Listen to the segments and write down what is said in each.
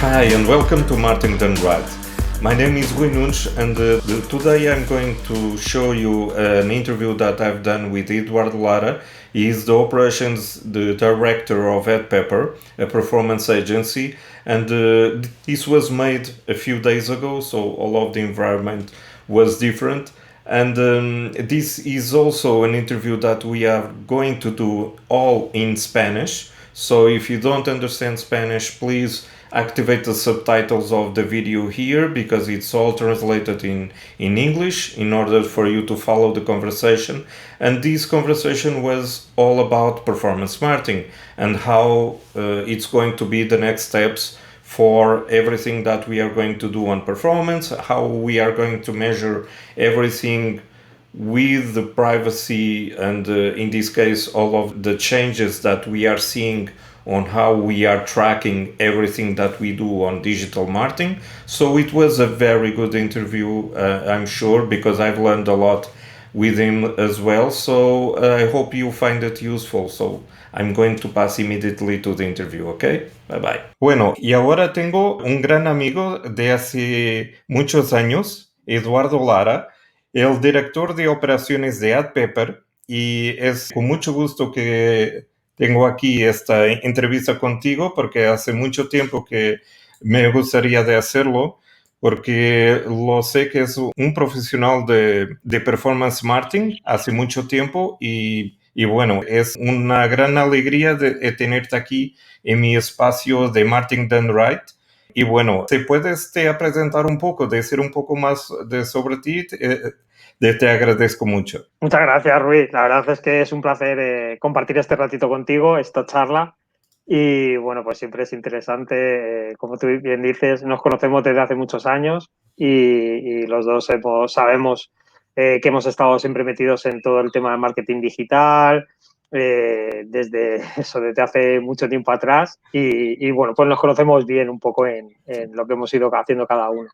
Hi and welcome to Martin Done Right. My name is Rui Nunes and today I'm going to show you an interview that I've done with Eduardo Lara. He is the director of AdPepper, a performance agency, and this was made a few days ago, so all of the environment was different. And this is also an interview that we are going to do all in Spanish. So if you don't understand Spanish, please activate the subtitles of the video here because it's all translated in English in order for you to follow the conversation. And this conversation was all about performance marketing and how it's going to be the next steps for everything that we are going to do on performance, how we are going to measure everything with the privacy and in this case all of the changes that we are seeing on how we are tracking everything that we do on digital marketing. So it was a very good interview, I'm sure, because I've learned a lot with him as well. So I hope you find it useful. So I'm going to pass immediately to the interview, ¿ok? Bye bye. Bueno, y ahora tengo un gran amigo de hace muchos años, Eduardo Lara, el director de operaciones de AdPepper, y es con mucho gusto que tengo aquí esta entrevista contigo porque hace mucho tiempo que me gustaría de hacerlo porque lo sé que es un profesional de performance marketing hace mucho tiempo y bueno, es una gran alegría de tenerte aquí en mi espacio de Marketing Done Right. Y bueno, ¿te puedes presentar un poco, decir un poco más sobre ti? Te agradezco mucho. Muchas gracias, Rui. La verdad es que es un placer compartir este ratito contigo, esta charla. Y bueno, pues siempre es interesante, como tú bien dices, nos conocemos desde hace muchos años y los dos sabemos que hemos estado siempre metidos en todo el tema de marketing digital, desde hace mucho tiempo atrás. Y bueno, pues nos conocemos bien un poco en lo que hemos ido haciendo cada uno.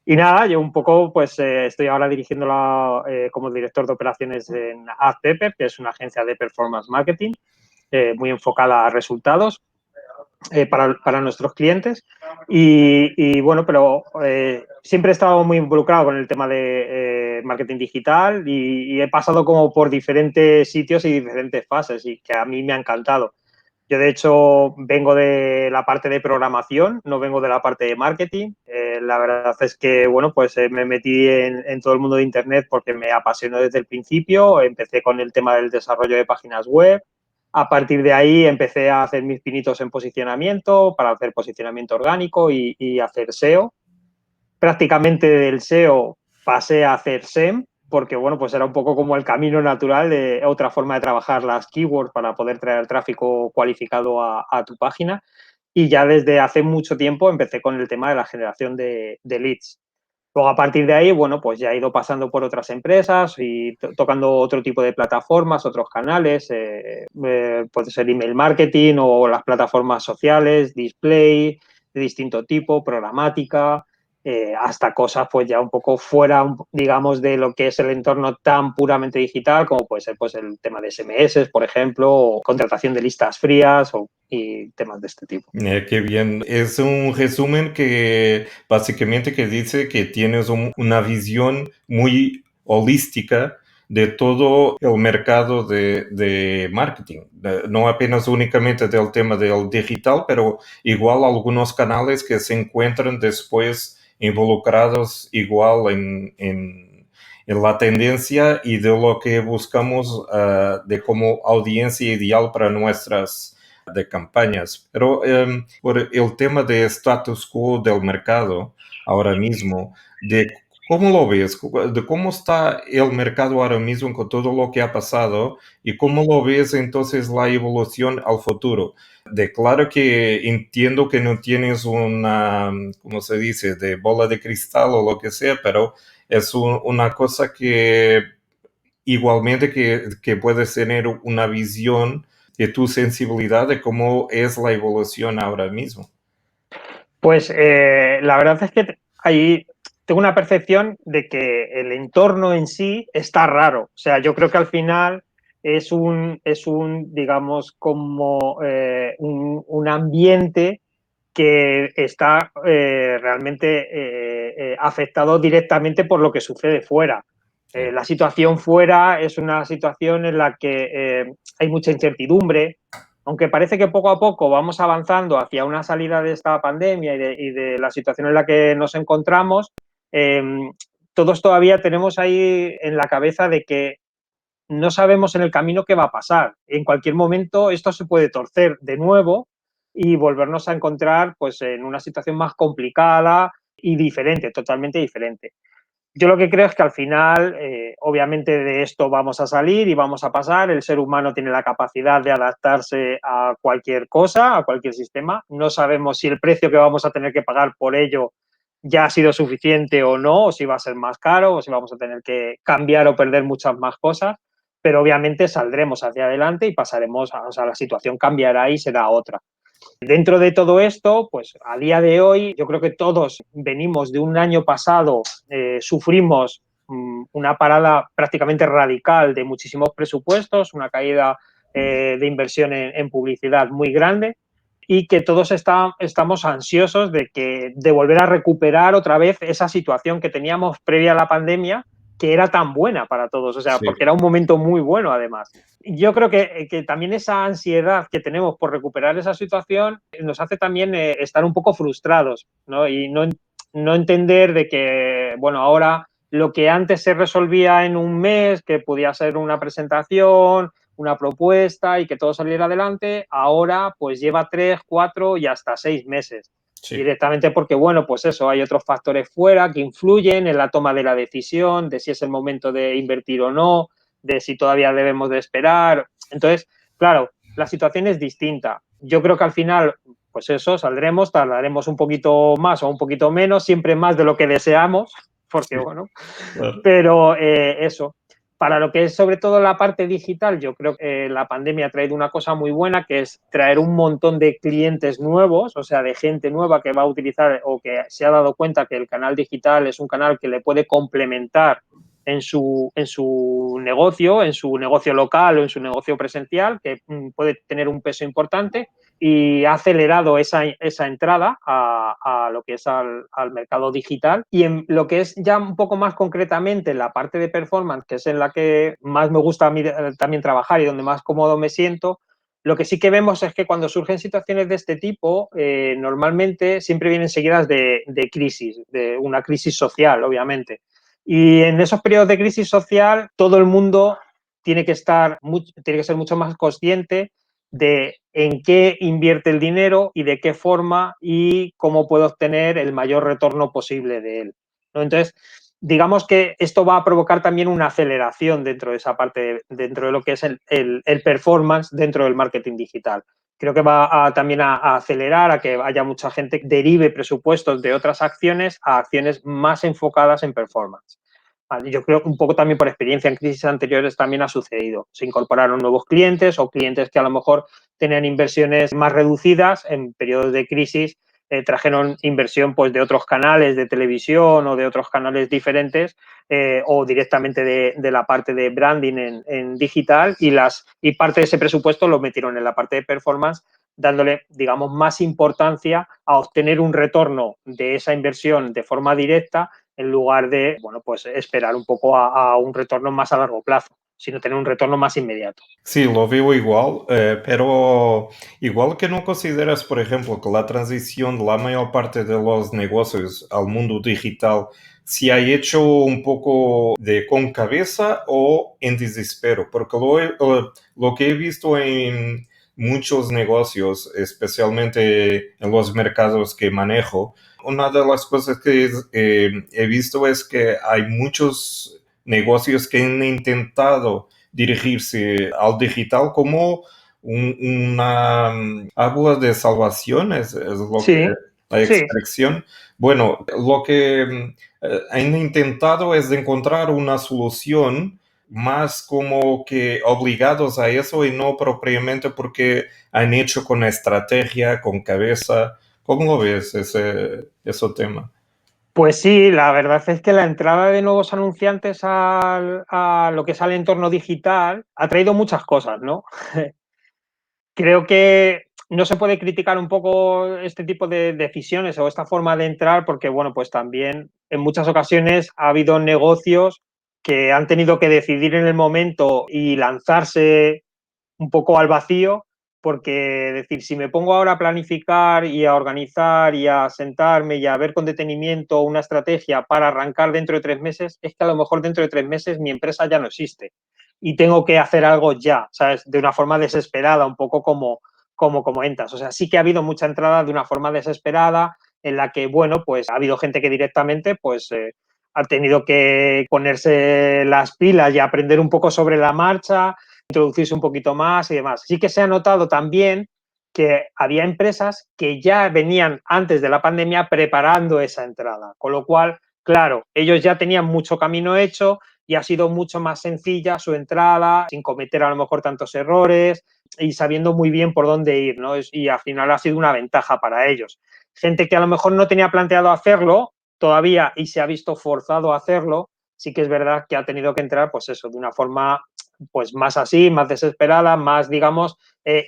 Y nada, yo un poco pues estoy ahora dirigiéndola como director de operaciones en AdPepper, que es una agencia de performance marketing muy enfocada a resultados para nuestros clientes. Y bueno, pero siempre he estado muy involucrado con el tema de marketing digital y he pasado como por diferentes sitios y diferentes fases y que a mí me ha encantado. Yo, de hecho, vengo de la parte de programación, no vengo de la parte de marketing. La verdad es que, bueno, pues me metí en todo el mundo de Internet porque me apasionó desde el principio. Empecé con el tema del desarrollo de páginas web. A partir de ahí empecé a hacer mis pinitos en posicionamiento para hacer posicionamiento orgánico y hacer SEO. Prácticamente del SEO pasé a hacer SEM, porque bueno, pues era un poco como el camino natural de otra forma de trabajar las keywords para poder traer tráfico cualificado a tu página. Y ya desde hace mucho tiempo empecé con el tema de la generación de leads. Luego, a partir de ahí, bueno, pues ya he ido pasando por otras empresas y tocando otro tipo de plataformas, otros canales, puede ser email marketing o las plataformas sociales, display de distinto tipo, programática, hasta cosas pues ya un poco fuera, digamos, de lo que es el entorno tan puramente digital, como puede ser pues el tema de SMS, por ejemplo, o contratación de listas frías y temas de este tipo. Qué bien. Es un resumen que básicamente que dice que tienes una visión muy holística de todo el mercado de marketing. No apenas únicamente del tema del digital, pero igual algunos canales que se encuentran después involucrados igual en la tendencia y de lo que buscamos de como audiencia ideal para nuestras de campañas. Pero por el tema de status quo del mercado ahora mismo, de cómo lo ves, de cómo está el mercado ahora mismo con todo lo que ha pasado y cómo lo ves entonces la evolución al futuro. De claro que entiendo que no tienes una, ¿cómo se dice?, de bola de cristal o lo que sea, pero es una cosa que igualmente que puedes tener una visión de tu sensibilidad de cómo es la evolución ahora mismo. Pues la verdad es que ahí tengo una percepción de que el entorno en sí está raro. O sea, yo creo que al final es un digamos, como un ambiente que está realmente afectado directamente por lo que sucede fuera. La situación fuera es una situación en la que hay mucha incertidumbre, aunque parece que poco a poco vamos avanzando hacia una salida de esta pandemia y de la situación en la que nos encontramos, todos todavía tenemos ahí en la cabeza de que no sabemos en el camino qué va a pasar. En cualquier momento esto se puede torcer de nuevo y volvernos a encontrar pues, en una situación más complicada y diferente, totalmente diferente. Yo lo que creo es que al final, obviamente de esto vamos a salir y vamos a pasar. El ser humano tiene la capacidad de adaptarse a cualquier cosa, a cualquier sistema. No sabemos si el precio que vamos a tener que pagar por ello ya ha sido suficiente o no, o si va a ser más caro, o si vamos a tener que cambiar o perder muchas más cosas, pero obviamente saldremos hacia adelante y pasaremos, o sea, la situación cambiará y será otra. Dentro de todo esto, pues a día de hoy, yo creo que todos venimos de un año pasado, sufrimos una parada prácticamente radical de muchísimos presupuestos, una caída de inversión en publicidad muy grande y que todos estamos ansiosos de volver a recuperar otra vez esa situación que teníamos previa a la pandemia, que era tan buena para todos, o sea, Sí. porque era un momento muy bueno además. Yo creo que también esa ansiedad que tenemos por recuperar esa situación nos hace también estar un poco frustrados, ¿no? Y no entender de que, bueno, ahora lo que antes se resolvía en un mes, que podía ser una presentación, una propuesta y que todo saliera adelante, ahora pues lleva 3, 4 y hasta 6 meses. Sí. Directamente porque, bueno, pues eso, hay otros factores fuera que influyen en la toma de la decisión, de si es el momento de invertir o no, de si todavía debemos de esperar. Entonces, claro, la situación es distinta. Yo creo que al final, pues eso, saldremos, tardaremos un poquito más o un poquito menos, siempre más de lo que deseamos, porque Sí, bueno, claro. pero eso. Para lo que es sobre todo la parte digital, yo creo que la pandemia ha traído una cosa muy buena, que es traer un montón de clientes nuevos, o sea, de gente nueva que va a utilizar o que se ha dado cuenta que el canal digital es un canal que le puede complementar en su negocio local o en su negocio presencial, que puede tener un peso importante y ha acelerado esa entrada a lo que es al mercado digital. Y en lo que es ya un poco más concretamente la parte de performance, que es en la que más me gusta a mí también trabajar y donde más cómodo me siento, lo que sí que vemos es que cuando surgen situaciones de este tipo, normalmente siempre vienen seguidas de crisis, de una crisis social, obviamente. Y en esos periodos de crisis social, todo el mundo tiene que ser mucho más consciente de en qué invierte el dinero y de qué forma y cómo puede obtener el mayor retorno posible de él, ¿no? Entonces, digamos que esto va a provocar también una aceleración dentro de esa parte, dentro de lo que es el performance dentro del marketing digital. Creo que va también a acelerar a que haya mucha gente que derive presupuestos de otras acciones a acciones más enfocadas en performance. Yo creo que un poco también por experiencia en crisis anteriores también ha sucedido. Se incorporaron nuevos clientes o clientes que a lo mejor tenían inversiones más reducidas en periodos de crisis, trajeron inversión pues, de otros canales de televisión o de otros canales diferentes o directamente de la parte de branding en digital y parte de ese presupuesto lo metieron en la parte de performance, dándole, digamos, más importancia a obtener un retorno de esa inversión de forma directa en lugar de, bueno, pues esperar un poco a un retorno más a largo plazo, sino tener un retorno más inmediato. Sí, lo veo igual, pero igual que no consideras, por ejemplo, que la transición de la mayor parte de los negocios al mundo digital se ha hecho un poco de con cabeza o en desespero, porque lo que he visto en muchos negocios, especialmente en los mercados que manejo, una de las cosas que he visto es que hay muchos negocios que han intentado dirigirse al digital como una agua de salvación, es lo que Sí, la sí. expresión. Bueno, lo que han intentado es encontrar una solución más como que obligados a eso y no propiamente porque han hecho con estrategia, con cabeza. ¿Cómo lo ves ese tema? Pues sí, la verdad es que la entrada de nuevos anunciantes a lo que es el entorno digital ha traído muchas cosas, ¿no? Creo que no se puede criticar un poco este tipo de decisiones o esta forma de entrar porque, bueno, pues también en muchas ocasiones ha habido negocios que han tenido que decidir en el momento y lanzarse un poco al vacío, porque decir, si me pongo ahora a planificar y a organizar y a sentarme y a ver con detenimiento una estrategia para arrancar dentro de 3 meses, es que a lo mejor dentro de 3 meses mi empresa ya no existe y tengo que hacer algo ya, ¿sabes? De una forma desesperada, un poco como comentas. O sea, sí que ha habido mucha entrada de una forma desesperada en la que, bueno, pues ha habido gente que directamente, pues, ha tenido que ponerse las pilas y aprender un poco sobre la marcha, introducirse un poquito más y demás. Sí que se ha notado también que había empresas que ya venían antes de la pandemia preparando esa entrada, con lo cual, claro, ellos ya tenían mucho camino hecho y ha sido mucho más sencilla su entrada, sin cometer a lo mejor tantos errores y sabiendo muy bien por dónde ir, ¿no? Y al final ha sido una ventaja para ellos. Gente que a lo mejor no tenía planteado hacerlo todavía y se ha visto forzado a hacerlo, sí que es verdad que ha tenido que entrar, pues eso, de una forma pues más así, más desesperada, más, digamos,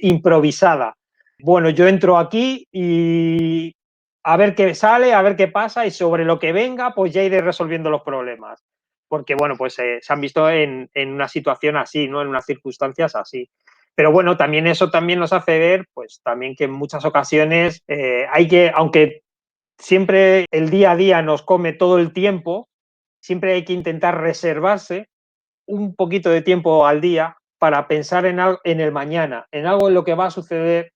improvisada. Bueno, yo entro aquí y a ver qué sale, a ver qué pasa y sobre lo que venga, pues ya iré resolviendo los problemas. Porque, bueno, pues se han visto en una situación así, ¿no? En unas circunstancias así. Pero bueno, también eso también nos hace ver, pues también que en muchas ocasiones hay que, aunque siempre el día a día nos come todo el tiempo, siempre hay que intentar reservarse un poquito de tiempo al día para pensar en el mañana, en algo en lo que va a suceder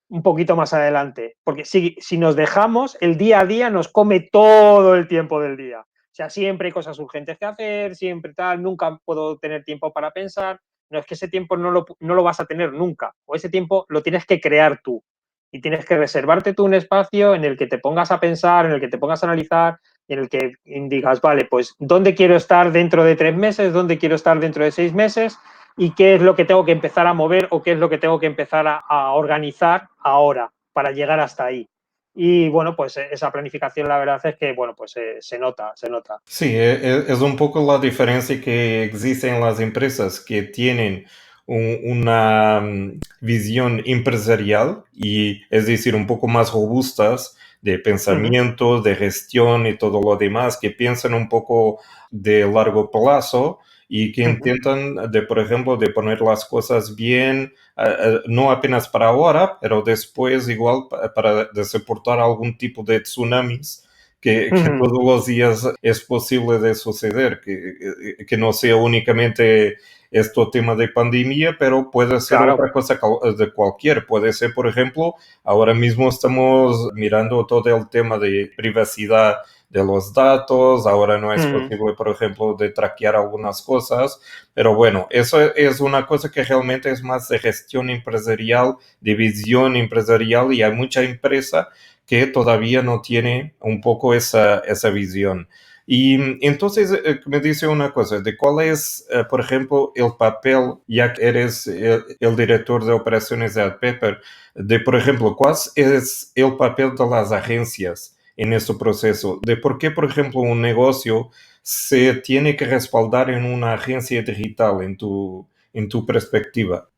un poquito más adelante. Porque si nos dejamos, el día a día nos come todo el tiempo del día. O sea, siempre hay cosas urgentes que hacer, siempre tal, nunca puedo tener tiempo para pensar. No es que ese tiempo no lo vas a tener nunca, o ese tiempo lo tienes que crear tú. Y tienes que reservarte tú un espacio en el que te pongas a pensar, en el que te pongas a analizar, en el que digas, vale, pues, ¿dónde quiero estar dentro de 3 meses? ¿Dónde quiero estar dentro de 6 meses? Y qué es lo que tengo que empezar a mover o qué es lo que tengo que empezar a organizar ahora para llegar hasta ahí. Y bueno, pues esa planificación la verdad es que, bueno, pues se nota, se nota. Sí, es un poco la diferencia que existe en las empresas que tienen una visión empresarial y es decir, un poco más robustas de Uh -huh, pensamiento, de gestión y todo lo demás, que piensan un poco de largo plazo y que uh -huh, intentan, de, por ejemplo, de poner las cosas bien, no apenas para ahora, pero después igual para de soportar algún tipo de tsunamis uh que -huh. todos los días es posible de suceder, que no sea únicamente este tema de pandemia, pero puede ser Claro. otra cosa de cualquier. Puede ser, por ejemplo, ahora mismo estamos mirando todo el tema de privacidad de los datos, ahora no Uh es -huh. posible, por ejemplo, de traquear algunas cosas, pero bueno, eso es una cosa que realmente es más de gestión empresarial, de visión empresarial y hay mucha empresa que todavía no tiene un poco esa visión. Y entonces me dice una cosa, de cuál es, por ejemplo, el papel, ya que eres el director de operaciones de AdPepper, de, por ejemplo, cuál es el papel de las agencias en este proceso, de por qué, por ejemplo, un negocio se tiene que respaldar en una agencia digital, en tu perspectiva.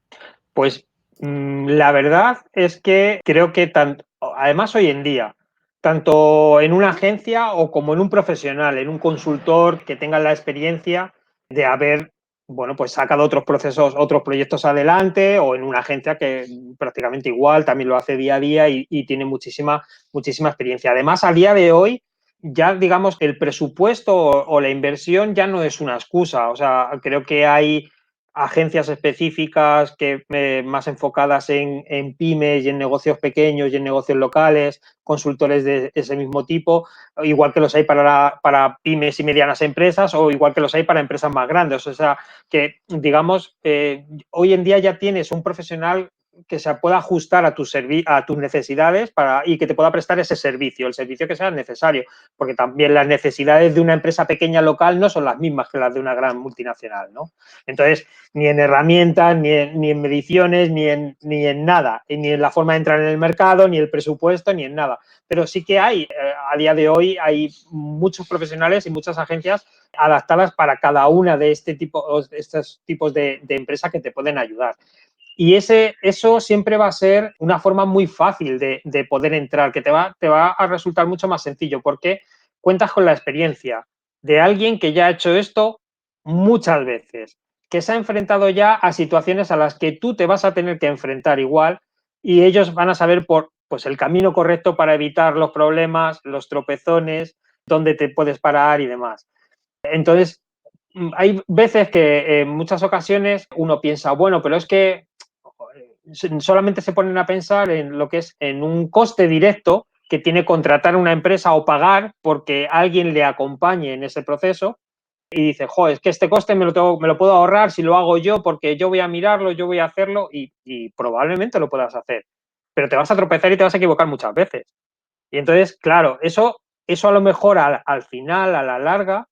Pues la verdad es que creo que además hoy en día, tanto en una agencia o como en un profesional, en un consultor que tenga la experiencia de haber, bueno, pues sacado otros procesos, otros proyectos adelante, o en una agencia que prácticamente igual también lo hace día a día y tiene muchísima experiencia. Además, a día de hoy, ya digamos, el presupuesto o la inversión ya no es una excusa. O sea, creo que hay agencias específicas que más enfocadas en pymes y en negocios pequeños y en negocios locales, consultores de ese mismo tipo, igual que los hay para pymes y medianas empresas o igual que los hay para empresas más grandes. O sea, que digamos, hoy en día ya tienes un profesional que se pueda ajustar a tus necesidades y que te pueda prestar ese servicio, el servicio que sea necesario, porque también las necesidades de una empresa pequeña local no son las mismas que las de una gran multinacional, ¿no? Entonces, ni en herramientas, ni en mediciones, ni en nada, ni en la forma de entrar en el mercado, ni el presupuesto, ni en nada. Pero sí que hay, a día de hoy, hay muchos profesionales y muchas agencias adaptadas para cada una de estos tipos de empresas que te pueden ayudar. Y eso siempre va a ser una forma muy fácil de poder entrar, que te va a resultar mucho más sencillo, porque cuentas con la experiencia de alguien que ya ha hecho esto muchas veces, que se ha enfrentado ya a situaciones a las que tú te vas a tener que enfrentar igual y ellos van a saber pues, el camino correcto para evitar los problemas, los tropezones, dónde te puedes parar y demás. Entonces, hay veces que en muchas ocasiones uno piensa, bueno, pero es que solamente se ponen a pensar en lo que es en un coste directo que tiene contratar una empresa o pagar porque alguien le acompañe en ese proceso y dice, joder, es que este coste me lo puedo ahorrar si lo hago yo porque yo voy a mirarlo, yo voy a hacerlo y probablemente lo puedas hacer. Pero te vas a tropezar y te vas a equivocar muchas veces. Y entonces, claro, eso a lo mejor al final, a la larga,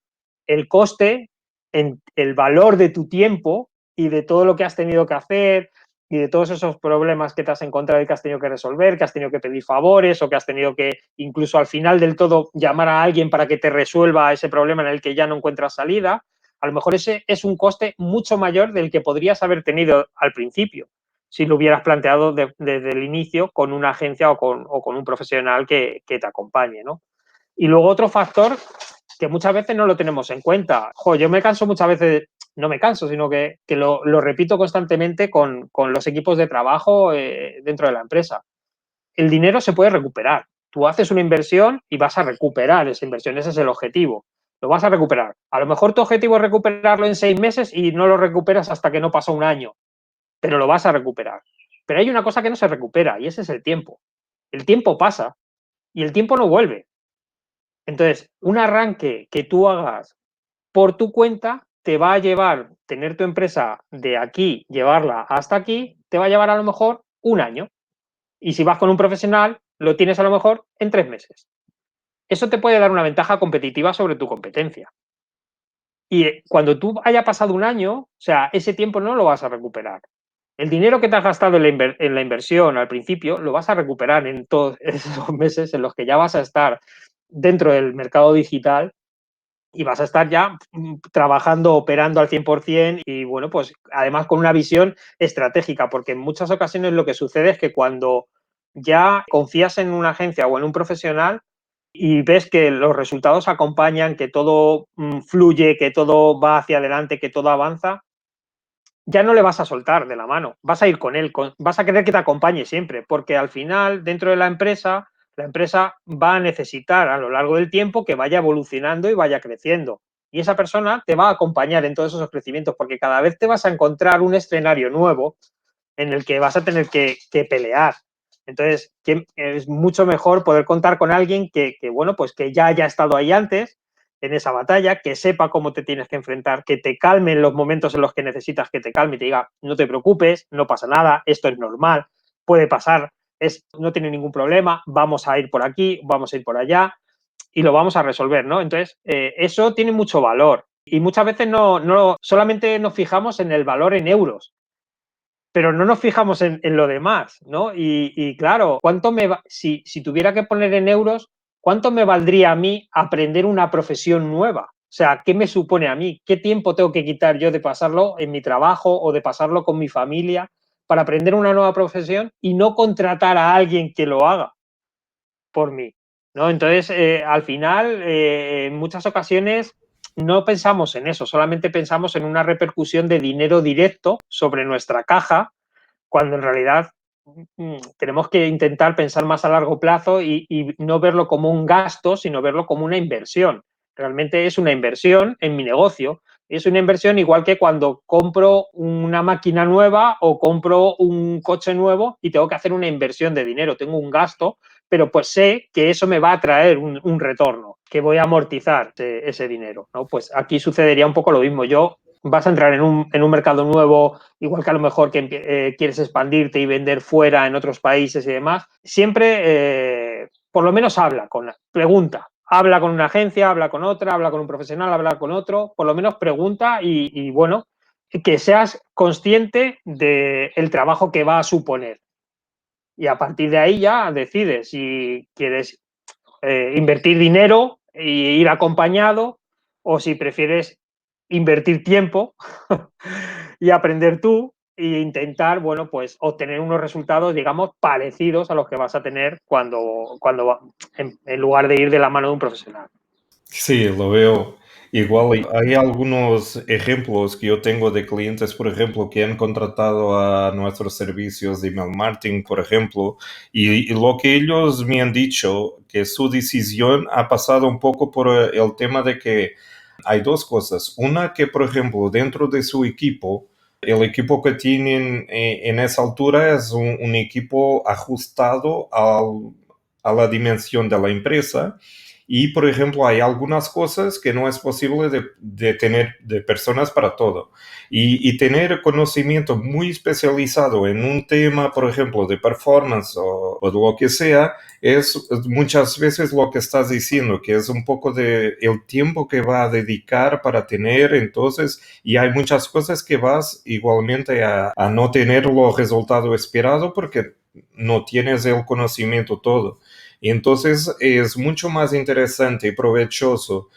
el coste, en el valor de tu tiempo y de todo lo que has tenido que hacer y de todos esos problemas que te has encontrado y que has tenido que resolver, que has tenido que pedir favores o que has tenido que incluso al final del todo llamar a alguien para que te resuelva ese problema en el que ya no encuentras salida, a lo mejor ese es un coste mucho mayor del que podrías haber tenido al principio si lo hubieras planteado desde el inicio con una agencia o con un profesional que te acompañe, ¿no? Y luego otro factor que muchas veces no lo tenemos en cuenta. Yo me canso muchas veces, no me canso, sino que lo repito constantemente con los equipos de trabajo dentro de la empresa. El dinero se puede recuperar. Tú haces una inversión y vas a recuperar esa inversión. Ese es el objetivo. Lo vas a recuperar. A lo mejor tu objetivo es recuperarlo en 6 meses y no lo recuperas hasta que no pasó un año, pero lo vas a recuperar. Pero hay una cosa que no se recupera y ese es el tiempo. El tiempo pasa y el tiempo no vuelve. Entonces, un arranque que tú hagas por tu cuenta te va a llevar, tener tu empresa de aquí, llevarla hasta aquí, te va a llevar a lo mejor un año. Y si vas con un profesional, lo tienes a lo mejor en 3 meses. Eso te puede dar una ventaja competitiva sobre tu competencia. Y cuando tú haya pasado un año, o sea, ese tiempo no lo vas a recuperar. El dinero que te has gastado en la inversión al principio lo vas a recuperar en todos esos meses en los que ya vas a estar dentro del mercado digital y vas a estar ya trabajando, operando al 100% y bueno, pues además con una visión estratégica, porque en muchas ocasiones lo que sucede es que cuando ya confías en una agencia o en un profesional y ves que los resultados acompañan, que todo fluye, que todo va hacia adelante, que todo avanza, ya no le vas a soltar de la mano, vas a ir con él, vas a querer que te acompañe siempre, porque al final, dentro de la empresa va a necesitar a lo largo del tiempo que vaya evolucionando y vaya creciendo. Y esa persona te va a acompañar en todos esos crecimientos, porque cada vez te vas a encontrar un escenario nuevo en el que vas a tener que pelear. Entonces, es mucho mejor poder contar con alguien bueno, pues que ya haya estado ahí antes, en esa batalla, que sepa cómo te tienes que enfrentar, que te calme en los momentos en los que necesitas que te calme y te diga, no te preocupes, no pasa nada, esto es normal, puede pasar, no tiene ningún problema, vamos a ir por aquí, vamos a ir por allá y lo vamos a resolver, ¿no? Entonces, eso tiene mucho valor y muchas veces solamente nos fijamos en el valor en euros, pero no nos fijamos en lo demás, ¿no? Y claro, si tuviera que poner en euros, ¿cuánto me valdría a mí aprender una profesión nueva? O sea, ¿qué me supone a mí? ¿Qué tiempo tengo que quitar yo de pasarlo en mi trabajo o de pasarlo con mi familia para aprender una nueva profesión y no contratar a alguien que lo haga por mí? ¿No? Entonces, al final, en muchas ocasiones no pensamos en eso, solamente pensamos en una repercusión de dinero directo sobre nuestra caja cuando en realidad tenemos que intentar pensar más a largo plazo y no verlo como un gasto, sino verlo como una inversión. Realmente es una inversión en mi negocio. Es una inversión igual que cuando compro una máquina nueva o compro un coche nuevo y tengo que hacer una inversión de dinero. Tengo un gasto, pero pues sé que eso me va a traer un retorno, que voy a amortizar ese dinero, ¿no? Pues aquí sucedería un poco lo mismo. Vas a entrar en un mercado nuevo, igual que a lo mejor que quieres expandirte y vender fuera en otros países y demás, siempre por lo menos pregunta, habla con una agencia, habla con otra, habla con un profesional, habla con otro, por lo menos pregunta y bueno, que seas consciente del trabajo que va a suponer. Y a partir de ahí ya decides si quieres invertir dinero e ir acompañado o si prefieres invertir tiempo y aprender tú e intentar, bueno, pues obtener unos resultados, digamos, parecidos a los que vas a tener en lugar de ir de la mano de un profesional. Sí, lo veo igual. Y hay algunos ejemplos que yo tengo de clientes, por ejemplo, que han contratado a nuestros servicios de email marketing, por ejemplo, y lo que ellos me han dicho, que su decisión ha pasado un poco por el tema de que hay dos cosas. Una, que, por ejemplo, dentro de su equipo, el equipo que tienen en esa altura es un equipo ajustado a la dimensión de la empresa. Y, por ejemplo, hay algunas cosas que no es posible de tener de personas para todo. Y tener conocimiento muy especializado en un tema, por ejemplo, de performance o de lo que sea, es muchas veces lo que estás diciendo, que es un poco de el tiempo que va a dedicar para tener, entonces, y hay muchas cosas que vas igualmente a no tener los resultados esperados porque no tienes el conocimiento todo. Y entonces es mucho más interesante y provechoso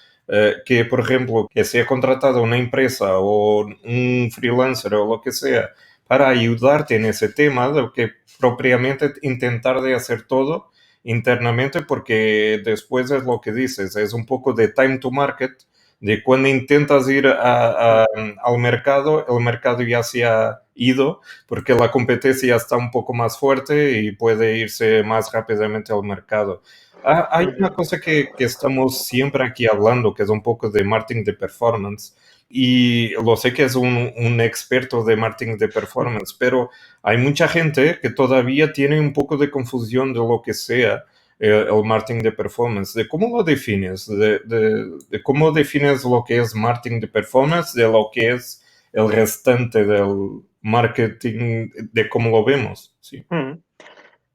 que, por ejemplo, que sea contratado una empresa o un freelancer o lo que sea para ayudarte en ese tema, de que propiamente intentar de hacer todo internamente, porque después es lo que dices, es un poco de time to market, de cuando intentas ir al mercado, el mercado ya se ha ido porque la competencia está un poco más fuerte y puede irse más rápidamente al mercado. Hay una cosa que estamos siempre aquí hablando, que es un poco de marketing de performance, y lo sé que es un experto de marketing de performance, pero hay mucha gente que todavía tiene un poco de confusión de lo que sea el marketing de performance. ¿De cómo lo defines? De cómo defines lo que es marketing de performance de lo que es el restante del marketing, de cómo lo vemos? Sí. Mm.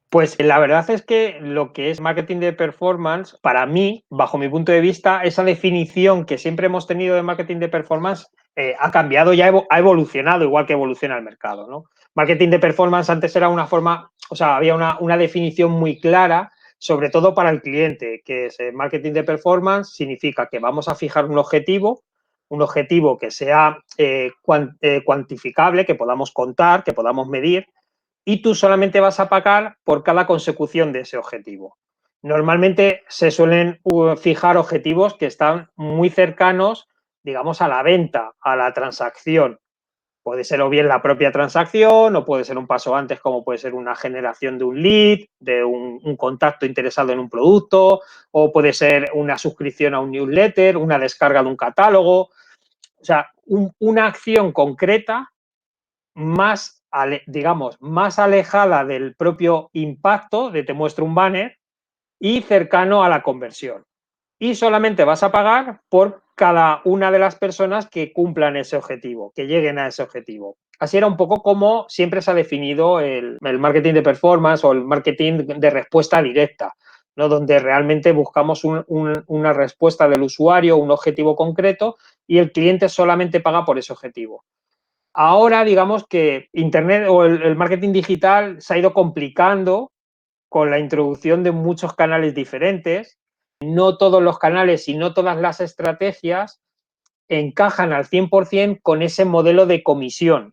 Pues la verdad es que lo que es marketing de performance, para mí, bajo mi punto de vista, esa definición que siempre hemos tenido de marketing de performance ha cambiado, ha evolucionado igual que evoluciona el mercado, ¿no? Marketing de performance antes era una forma, o sea, había una definición muy clara, sobre todo para el cliente, que es marketing de performance significa que vamos a fijar un objetivo que sea cuantificable, que podamos contar, que podamos medir, y tú solamente vas a pagar por cada consecución de ese objetivo. Normalmente se suelen fijar objetivos que están muy cercanos, digamos, a la venta, a la transacción. Puede ser o bien la propia transacción o puede ser un paso antes, como puede ser una generación de un lead, de un contacto interesado en un producto, o puede ser una suscripción a un newsletter, una descarga de un catálogo. O sea, una acción concreta más, digamos, más alejada del propio impacto de te muestro un banner y cercano a la conversión. Y solamente vas a pagar por cada una de las personas que cumplan ese objetivo, que lleguen a ese objetivo. Así era un poco como siempre se ha definido el marketing de performance o el marketing de respuesta directa, ¿no? Donde realmente buscamos una respuesta del usuario, un objetivo concreto, y el cliente solamente paga por ese objetivo. Ahora, digamos que Internet o el marketing digital se ha ido complicando con la introducción de muchos canales diferentes. No todos los canales y no todas las estrategias encajan al 100% con ese modelo de comisión,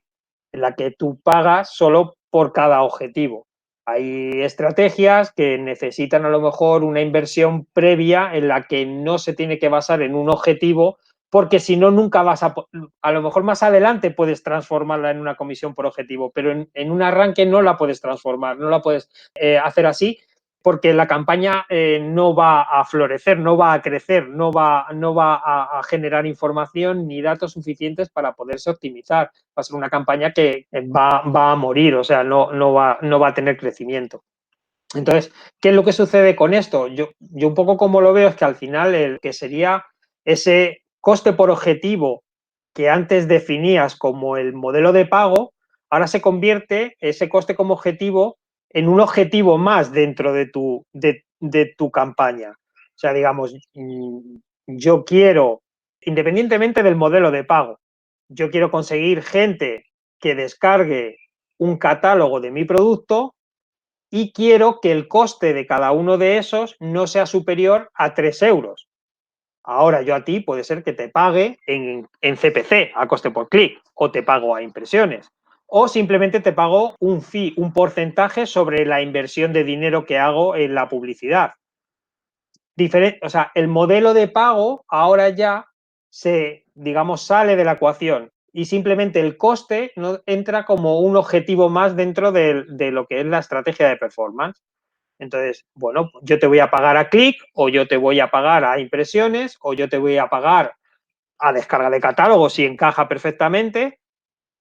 en la que tú pagas solo por cada objetivo. Hay estrategias que necesitan a lo mejor una inversión previa en la que no se tiene que basar en un objetivo, porque si no, nunca vas a lo mejor más adelante puedes transformarla en una comisión por objetivo, pero en un arranque no la puedes transformar, no la puedes hacer así, porque la campaña no va a florecer, no va a crecer, no va a generar información ni datos suficientes para poderse optimizar. Va a ser una campaña que va a morir, o sea, no va a tener crecimiento. Entonces, ¿qué es lo que sucede con esto? Yo un poco como lo veo es que al final el que sería ese coste por objetivo que antes definías como el modelo de pago, ahora se convierte ese coste como objetivo en un objetivo más dentro de tu campaña. O sea, digamos, yo quiero, independientemente del modelo de pago, yo quiero conseguir gente que descargue un catálogo de mi producto y quiero que el coste de cada uno de esos no sea superior a 3 euros. Ahora yo a ti puede ser que te pague en CPC, a coste por clic, o te pago a impresiones, o simplemente te pago un fee, un porcentaje sobre la inversión de dinero que hago en la publicidad. O sea, el modelo de pago ahora ya digamos, sale de la ecuación y simplemente el coste no entra como un objetivo más dentro de lo que es la estrategia de performance. Entonces, bueno, yo te voy a pagar a clic, o yo te voy a pagar a impresiones, o yo te voy a pagar a descarga de catálogo si encaja perfectamente,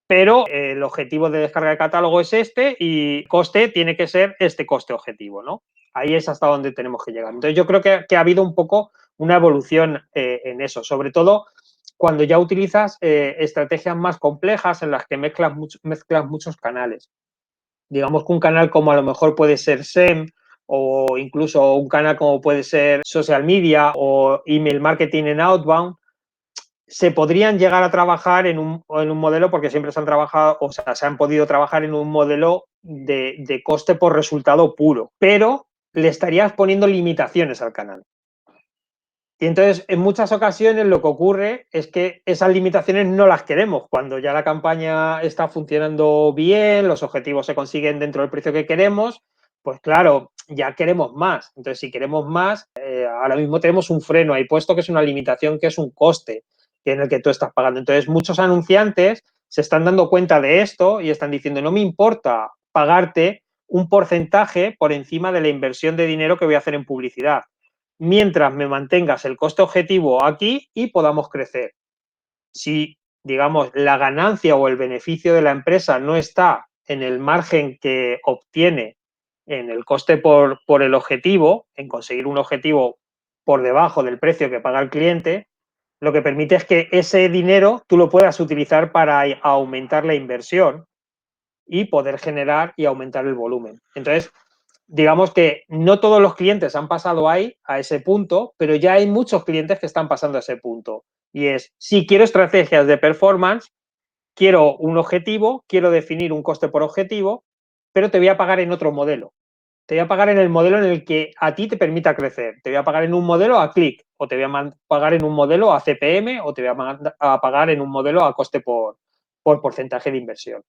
pero el objetivo de descarga de catálogo es este y coste tiene que ser este coste objetivo, ¿no? Ahí es hasta donde tenemos que llegar. Entonces yo creo que ha habido un poco una evolución en eso, sobre todo cuando ya utilizas estrategias más complejas en las que mezclas muchos canales. Digamos que un canal como a lo mejor puede ser SEM, o incluso un canal como puede ser social media o email marketing en outbound, se podrían llegar a trabajar en un modelo, porque siempre se han trabajado, o sea, se han podido trabajar en un modelo de coste por resultado puro, pero le estarías poniendo limitaciones al canal. Y entonces, en muchas ocasiones lo que ocurre es que esas limitaciones no las queremos. Cuando ya la campaña está funcionando bien, los objetivos se consiguen dentro del precio que queremos, pues claro, ya queremos más. Entonces, si queremos más, ahora mismo tenemos un freno ahí puesto, que es una limitación, que es un coste en el que tú estás pagando. Entonces, muchos anunciantes se están dando cuenta de esto y están diciendo, no me importa pagarte un porcentaje por encima de la inversión de dinero que voy a hacer en publicidad, mientras me mantengas el coste objetivo aquí y podamos crecer. Si, digamos, la ganancia o el beneficio de la empresa no está en el margen que obtiene en el coste por el objetivo, en conseguir un objetivo por debajo del precio que paga el cliente, lo que permite es que ese dinero tú lo puedas utilizar para aumentar la inversión y poder generar y aumentar el volumen. Entonces, digamos que no todos los clientes han pasado ahí, a ese punto, pero ya hay muchos clientes que están pasando a ese punto. Y es, si quiero estrategias de performance, quiero un objetivo, quiero definir un coste por objetivo, pero te voy a pagar en otro modelo. Te voy a pagar en el modelo en el que a ti te permita crecer. Te voy a pagar en un modelo a clic, o te voy a pagar en un modelo a CPM, o te voy a pagar en un modelo a coste por porcentaje de inversión.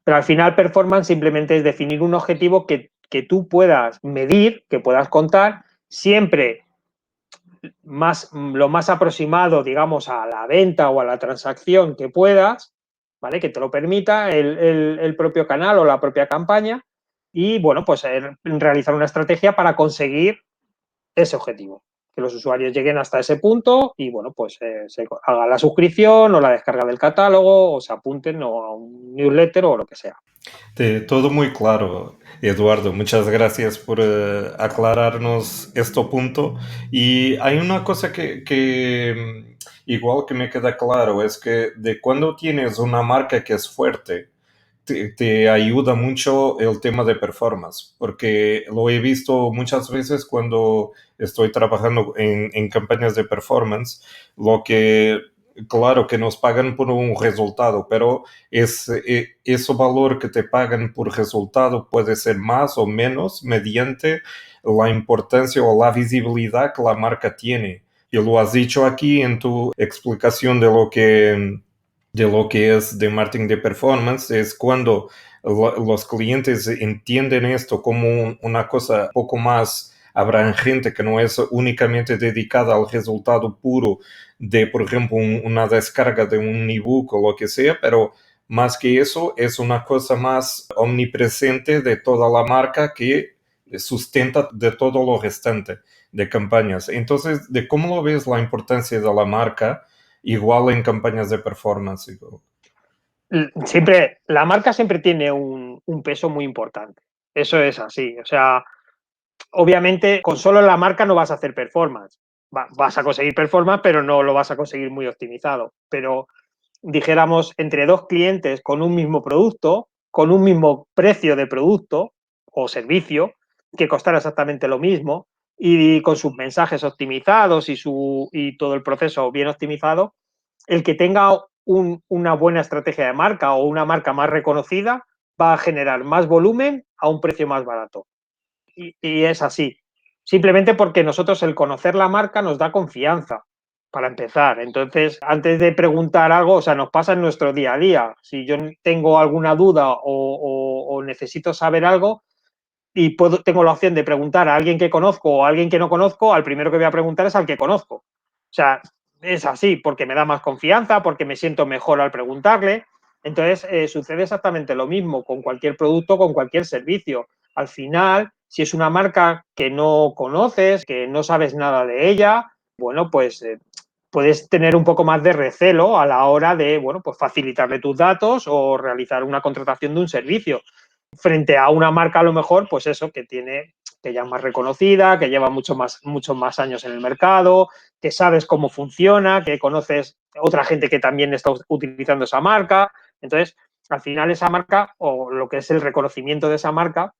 Pero al final performance simplemente es definir un objetivo que tú puedas medir, que puedas contar, siempre lo más aproximado, digamos, a la venta o a la transacción que puedas, ¿vale? Que te lo permita el propio canal o la propia campaña, y, bueno, pues realizar una estrategia para conseguir ese objetivo. Que los usuarios lleguen hasta ese punto y, bueno, pues se haga la suscripción o la descarga del catálogo, o se apunten o a un newsletter o lo que sea. Todo muy claro, Eduardo. Muchas gracias por aclararnos este punto. Y hay una cosa que igual que me queda claro, es que de cuando tienes una marca que es fuerte, te ayuda mucho el tema de performance, porque lo he visto muchas veces cuando estoy trabajando en campañas de performance, lo que, claro, que nos pagan por un resultado, pero ese valor que te pagan por resultado puede ser más o menos mediante la importancia o la visibilidad que la marca tiene. Y lo has dicho aquí en tu explicación de lo que es de marketing de performance, es cuando los clientes entienden esto como una cosa un poco más abrangente, que no es únicamente dedicada al resultado puro de, por ejemplo, una descarga de un ebook o lo que sea, pero más que eso es una cosa más omnipresente de toda la marca que sustenta de todo lo restante de campañas. Entonces, ¿de cómo lo ves la importancia de la marca igual en campañas de performance? La marca siempre tiene un peso muy importante. Eso es así. O sea, obviamente con solo la marca no vas a hacer performance. Vas a conseguir performance, pero no lo vas a conseguir muy optimizado. Pero dijéramos, entre dos clientes con un mismo producto, con un mismo precio de producto o servicio, que costara exactamente lo mismo, y con sus mensajes optimizados y todo el proceso bien optimizado, el que tenga una buena estrategia de marca o una marca más reconocida va a generar más volumen a un precio más barato. Y es así. Simplemente porque nosotros, el conocer la marca nos da confianza. para empezar. Entonces, antes de preguntar algo, o sea, nos pasa en nuestro día a día. Si yo tengo alguna duda o necesito saber algo y tengo la opción de preguntar a alguien que conozco o a alguien que no conozco, al primero que voy a preguntar es al que conozco. O sea, es así, porque me da más confianza, porque me siento mejor al preguntarle. Entonces, sucede exactamente lo mismo con cualquier producto, con cualquier servicio. Al final, si es una marca que no conoces, que no sabes nada de ella, bueno, pues puedes tener un poco más de recelo a la hora de, bueno, pues facilitarle tus datos o realizar una contratación de un servicio. Frente a una marca, a lo mejor, pues eso, que ya es más reconocida, que lleva muchos más años en el mercado, que sabes cómo funciona, que conoces otra gente que también está utilizando esa marca. Entonces, al final esa marca o lo que es el reconocimiento de esa marca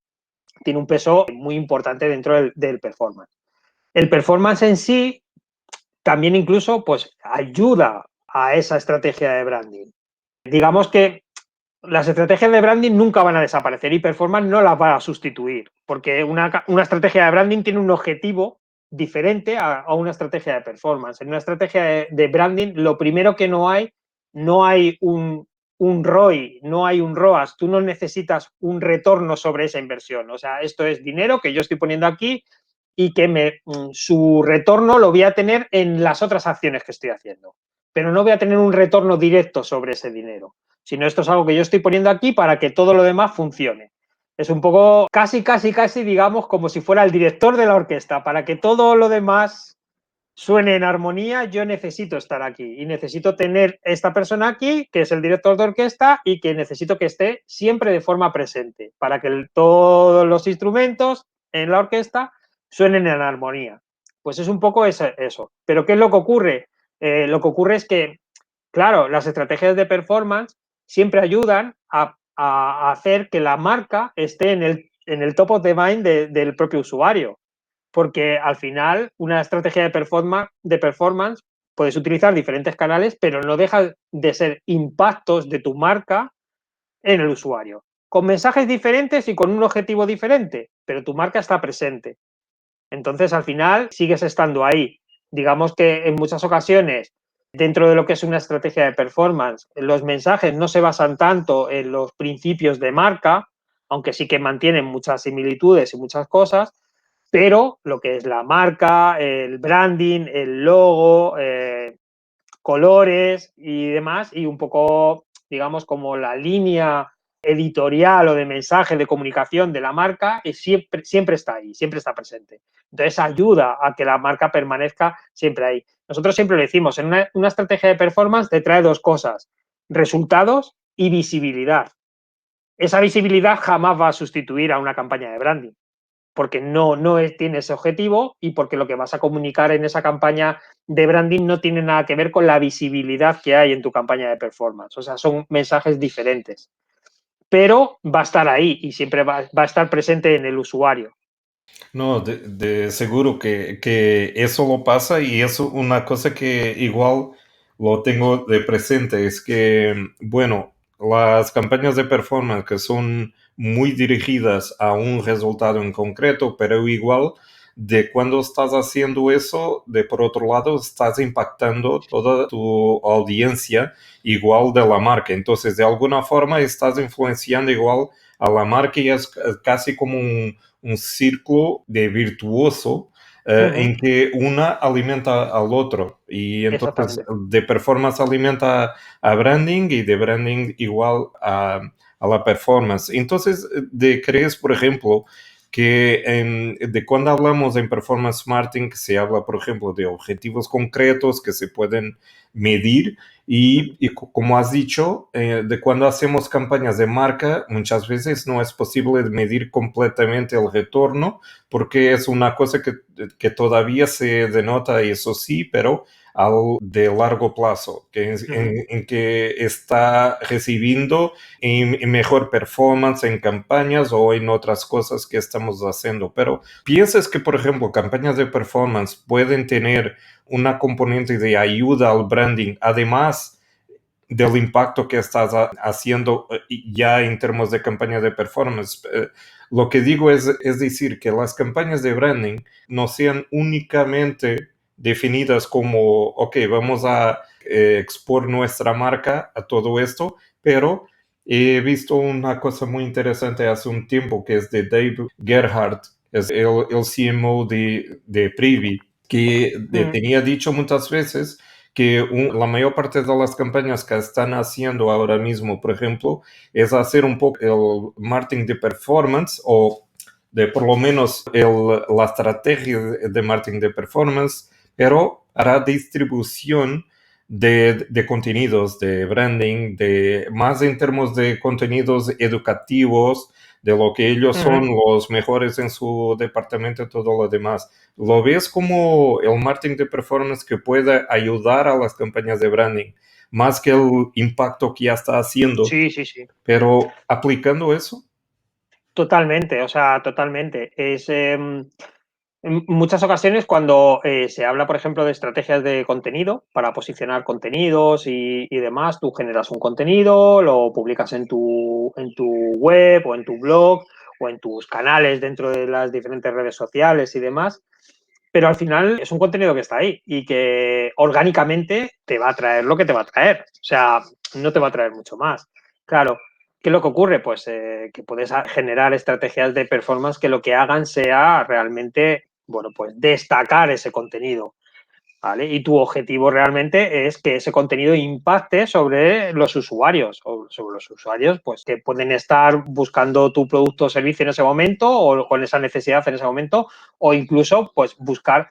tiene un peso muy importante dentro del performance. El performance en sí también incluso pues ayuda a esa estrategia de branding. Digamos que las estrategias de branding nunca van a desaparecer y performance no las va a sustituir, porque una estrategia de branding tiene un objetivo diferente a una estrategia de performance. En una estrategia de branding, lo primero que no hay un ROI, no hay un ROAS, tú no necesitas un retorno sobre esa inversión. O sea, esto es dinero que yo estoy poniendo aquí y que su retorno lo voy a tener en las otras acciones que estoy haciendo, pero no voy a tener un retorno directo sobre ese dinero, sino esto es algo que yo estoy poniendo aquí para que todo lo demás funcione. Es un poco casi, digamos, como si fuera el director de la orquesta. Para que todo lo demás suene en armonía, yo necesito estar aquí y necesito tener esta persona aquí, que es el director de orquesta, y que necesito que esté siempre de forma presente para que todos los instrumentos en la orquesta suenen en armonía. Pues es un poco eso. Pero ¿qué es lo que ocurre? Lo que ocurre es que, claro, las estrategias de performance siempre ayudan a hacer que la marca esté en el top of the mind del propio usuario. Porque al final una estrategia de performance puedes utilizar diferentes canales, pero no deja de ser impactos de tu marca en el usuario. Con mensajes diferentes y con un objetivo diferente, pero tu marca está presente. Entonces, al final, sigues estando ahí. Digamos que en muchas ocasiones, dentro de lo que es una estrategia de performance, los mensajes no se basan tanto en los principios de marca, aunque sí que mantienen muchas similitudes y muchas cosas, pero lo que es la marca, el branding, el logo, colores y demás, y un poco, digamos, como la línea editorial o de mensaje de comunicación de la marca, siempre está ahí, siempre está presente. Entonces ayuda a que la marca permanezca siempre ahí. Nosotros siempre lo decimos, en una estrategia de performance te trae dos cosas, resultados y visibilidad. Esa visibilidad jamás va a sustituir a una campaña de branding porque tiene ese objetivo y porque lo que vas a comunicar en esa campaña de branding no tiene nada que ver con la visibilidad que hay en tu campaña de performance. O sea, son mensajes diferentes. Pero va a estar ahí y siempre va a estar presente en el usuario. No, de seguro que eso lo pasa y eso una cosa que igual lo tengo de presente es que, bueno, las campañas de performance que son muy dirigidas a un resultado en concreto, pero igual de cuando estás haciendo eso, de por otro lado estás impactando toda tu audiencia igual de la marca. Entonces, de alguna forma estás influenciando igual a la marca y es casi como un círculo de virtuoso en que una alimenta al otro y entonces Exactamente. de performance alimenta a branding y de branding igual a la performance. Entonces, ¿crees, por ejemplo, que de cuando hablamos en performance marketing se habla, por ejemplo, de objetivos concretos que se pueden medir y como has dicho, de cuando hacemos campañas de marca, muchas veces no es posible medir completamente el retorno porque es una cosa que todavía se denota, y eso sí, pero de largo plazo, en que está recibiendo en mejor performance en campañas o en otras cosas que estamos haciendo. Pero ¿piensas que, por ejemplo, campañas de performance pueden tener una componente de ayuda al branding, además del impacto que estás haciendo ya en términos de campañas de performance? Lo que digo es decir, que las campañas de branding no sean únicamente definidas como, ok, vamos a expor nuestra marca a todo esto, pero he visto una cosa muy interesante hace un tiempo que es de Dave Gerhardt, es el CMO de Privy, que tenía dicho muchas veces que la mayor parte de las campañas que están haciendo ahora mismo, por ejemplo, es hacer un poco el marketing de performance o de por lo menos la estrategia de marketing de performance, pero hará distribución de contenidos, de branding, de más en términos de contenidos educativos, de lo que ellos son los mejores en su departamento y todo lo demás. ¿Lo ves como el marketing de performance que puede ayudar a las campañas de branding, más que el impacto que ya está haciendo, Sí, sí, sí. pero aplicando eso? Totalmente, o sea, totalmente. Es en muchas ocasiones cuando se habla, por ejemplo, de estrategias de contenido para posicionar contenidos y demás, tú generas un contenido, lo publicas en tu web o en tu blog o en tus canales dentro de las diferentes redes sociales y demás, pero al final es un contenido que está ahí y que orgánicamente te va a traer lo que te va a traer. O sea, no te va a traer mucho más. Claro, ¿qué es lo que ocurre? Pues que puedes generar estrategias de performance que lo que hagan sea realmente, bueno, pues destacar ese contenido. ¿Vale? Y tu objetivo realmente es que ese contenido impacte sobre los usuarios, o sobre los usuarios pues, que pueden estar buscando tu producto o servicio en ese momento o con esa necesidad en ese momento, o incluso pues, buscar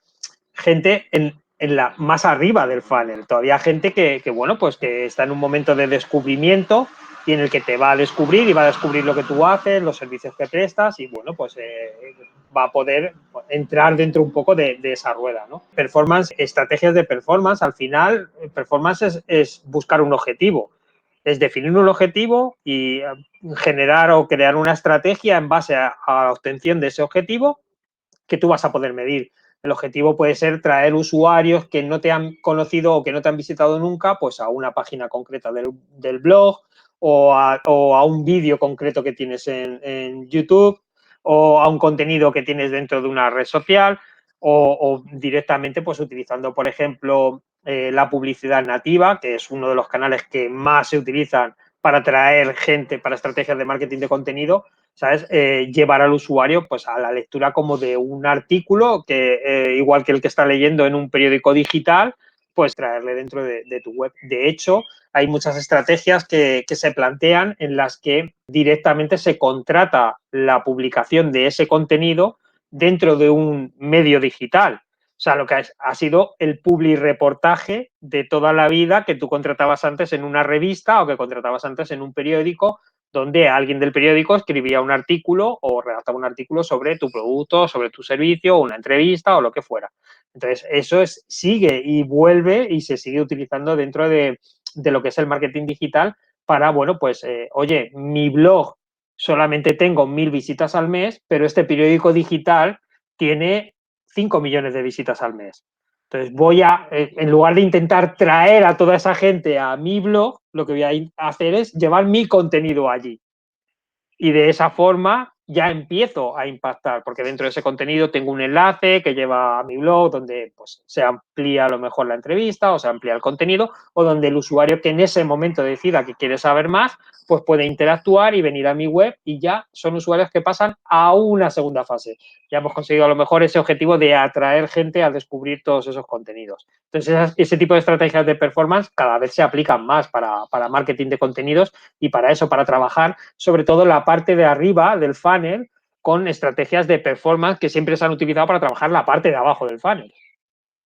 gente en la más arriba del funnel. Todavía gente bueno, pues que está en un momento de descubrimiento y en el que te va a descubrir y va a descubrir lo que tú haces, los servicios que prestas y bueno, pues va a poder entrar dentro un poco de esa rueda, ¿no? Performance, estrategias de performance, al final, performance es buscar un objetivo, es definir un objetivo y generar o crear una estrategia en base a la obtención de ese objetivo que tú vas a poder medir. El objetivo puede ser traer usuarios que no te han conocido o que no te han visitado nunca, pues a una página concreta del blog o a un vídeo concreto que tienes en YouTube o a un contenido que tienes dentro de una red social o directamente pues utilizando, por ejemplo, la publicidad nativa, que es uno de los canales que más se utilizan para atraer gente para estrategias de marketing de contenido, ¿sabes? Llevar al usuario pues a la lectura como de un artículo que igual que el que está leyendo en un periódico digital, pues traerle dentro de tu web. De hecho, hay muchas estrategias que se plantean en las que directamente se contrata la publicación de ese contenido dentro de un medio digital. O sea, lo que ha sido el public reportaje de toda la vida que tú contratabas antes en una revista o que contratabas antes en un periódico donde alguien del periódico escribía un artículo o redactaba un artículo sobre tu producto, sobre tu servicio, una entrevista o lo que fuera. Entonces, eso sigue y vuelve y se sigue utilizando dentro de lo que es el marketing digital para, bueno, pues, oye, mi blog solamente tengo 1000 visitas al mes, pero este periódico digital tiene 5 millones de visitas al mes. Entonces voy a, en lugar de intentar traer a toda esa gente a mi blog, lo que voy a hacer es llevar mi contenido allí. Y de esa forma ya empiezo a impactar, porque dentro de ese contenido tengo un enlace que lleva a mi blog donde pues, se amplía a lo mejor la entrevista o se amplía el contenido o donde el usuario que en ese momento decida que quiere saber más, pues puede interactuar y venir a mi web y ya son usuarios que pasan a una segunda fase. Ya hemos conseguido a lo mejor ese objetivo de atraer gente a descubrir todos esos contenidos. Entonces, ese tipo de estrategias de performance cada vez se aplican más para marketing de contenidos y para eso, para trabajar sobre todo la parte de arriba del funnel con estrategias de performance que siempre se han utilizado para trabajar la parte de abajo del funnel.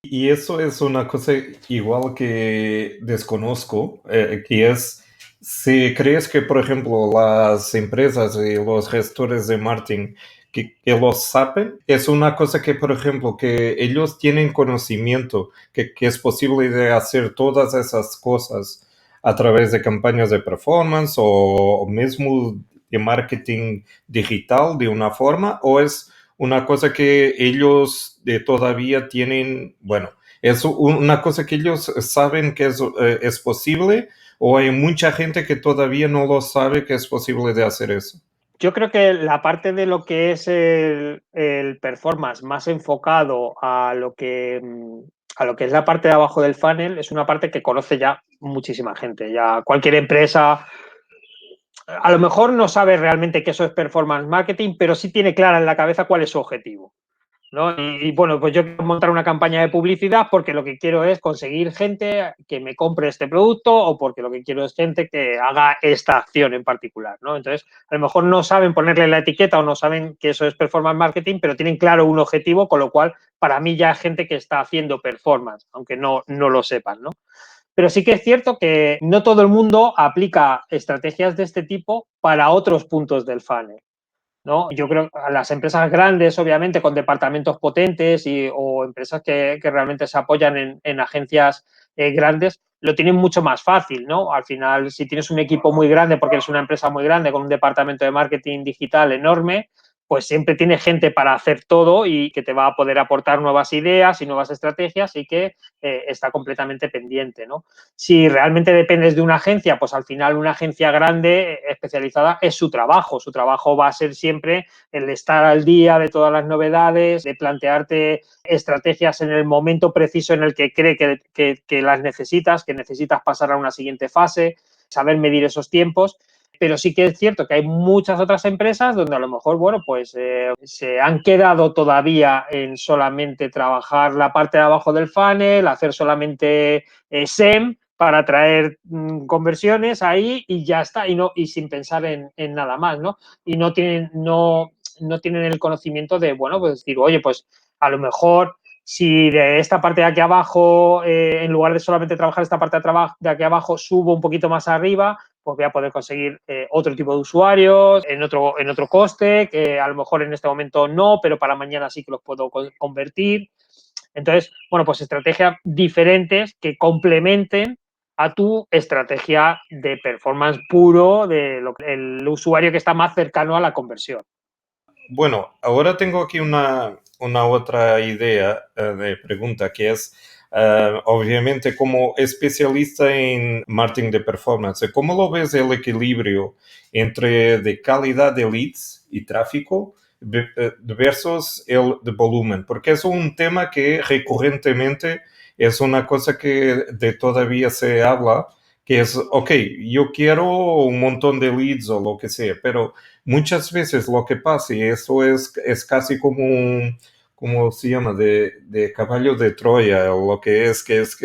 Y eso es una cosa igual que desconozco, que es, si crees que, por ejemplo, las empresas y los gestores de marketing que lo saben, es una cosa que, por ejemplo, que ellos tienen conocimiento, que es posible de hacer todas esas cosas a través de campañas de performance o mismo de marketing digital de una forma, o es una cosa que ellos todavía tienen, bueno, es una cosa que ellos saben que es posible o hay mucha gente que todavía no lo sabe que es posible de hacer eso. Yo creo que la parte de lo que es el performance más enfocado a lo que a lo que es la parte de abajo del funnel, es una parte que conoce ya muchísima gente. Ya cualquier empresa, a lo mejor no sabe realmente que eso es performance marketing, pero sí tiene clara en la cabeza cuál es su objetivo, ¿no? Bueno, pues yo quiero montar una campaña de publicidad porque lo que quiero es conseguir gente que me compre este producto o porque lo que quiero es gente que haga esta acción en particular, ¿no? Entonces, a lo mejor no saben ponerle la etiqueta o no saben que eso es performance marketing, pero tienen claro un objetivo, con lo cual para mí ya es gente que está haciendo performance, aunque no lo sepan, ¿no? Pero sí que es cierto que no todo el mundo aplica estrategias de este tipo para otros puntos del funnel, ¿no? Yo creo que las empresas grandes, obviamente, con departamentos potentes o empresas que realmente se apoyan en agencias grandes, lo tienen mucho más fácil, ¿no? Al final, si tienes un equipo muy grande, porque eres una empresa muy grande con un departamento de marketing digital enorme, pues siempre tiene gente para hacer todo y que te va a poder aportar nuevas ideas y nuevas estrategias y que está completamente pendiente, ¿no? Si realmente dependes de una agencia, pues al final una agencia grande especializada es su trabajo. Su trabajo va a ser siempre el estar al día de todas las novedades, de plantearte estrategias en el momento preciso en el que cree que las necesitas, que necesitas pasar a una siguiente fase, saber medir esos tiempos. Pero sí que es cierto que hay muchas otras empresas donde a lo mejor, bueno, pues se han quedado todavía en solamente trabajar la parte de abajo del funnel, hacer solamente SEM para traer conversiones ahí y ya está, y sin pensar en nada más, ¿no? Y no tienen el conocimiento de, bueno, pues decir, oye, pues a lo mejor si de esta parte de aquí abajo, en lugar de solamente trabajar esta parte de aquí abajo, subo un poquito más arriba, pues voy a poder conseguir otro tipo de usuarios en otro coste, que a lo mejor en este momento no, pero para mañana sí que los puedo convertir. Entonces, bueno, pues estrategias diferentes que complementen a tu estrategia de performance puro el usuario que está más cercano a la conversión. Bueno, ahora tengo aquí una otra idea de pregunta que es, obviamente, como especialista en marketing de performance, ¿cómo lo ves el equilibrio entre de calidad de leads y tráfico versus el de volumen? Porque es un tema que recurrentemente es una cosa que de todavía se habla, que es, ok, yo quiero un montón de leads o lo que sea, pero muchas veces lo que pasa, y eso es casi como un, como se llama, de caballo de Troya, o lo que es que es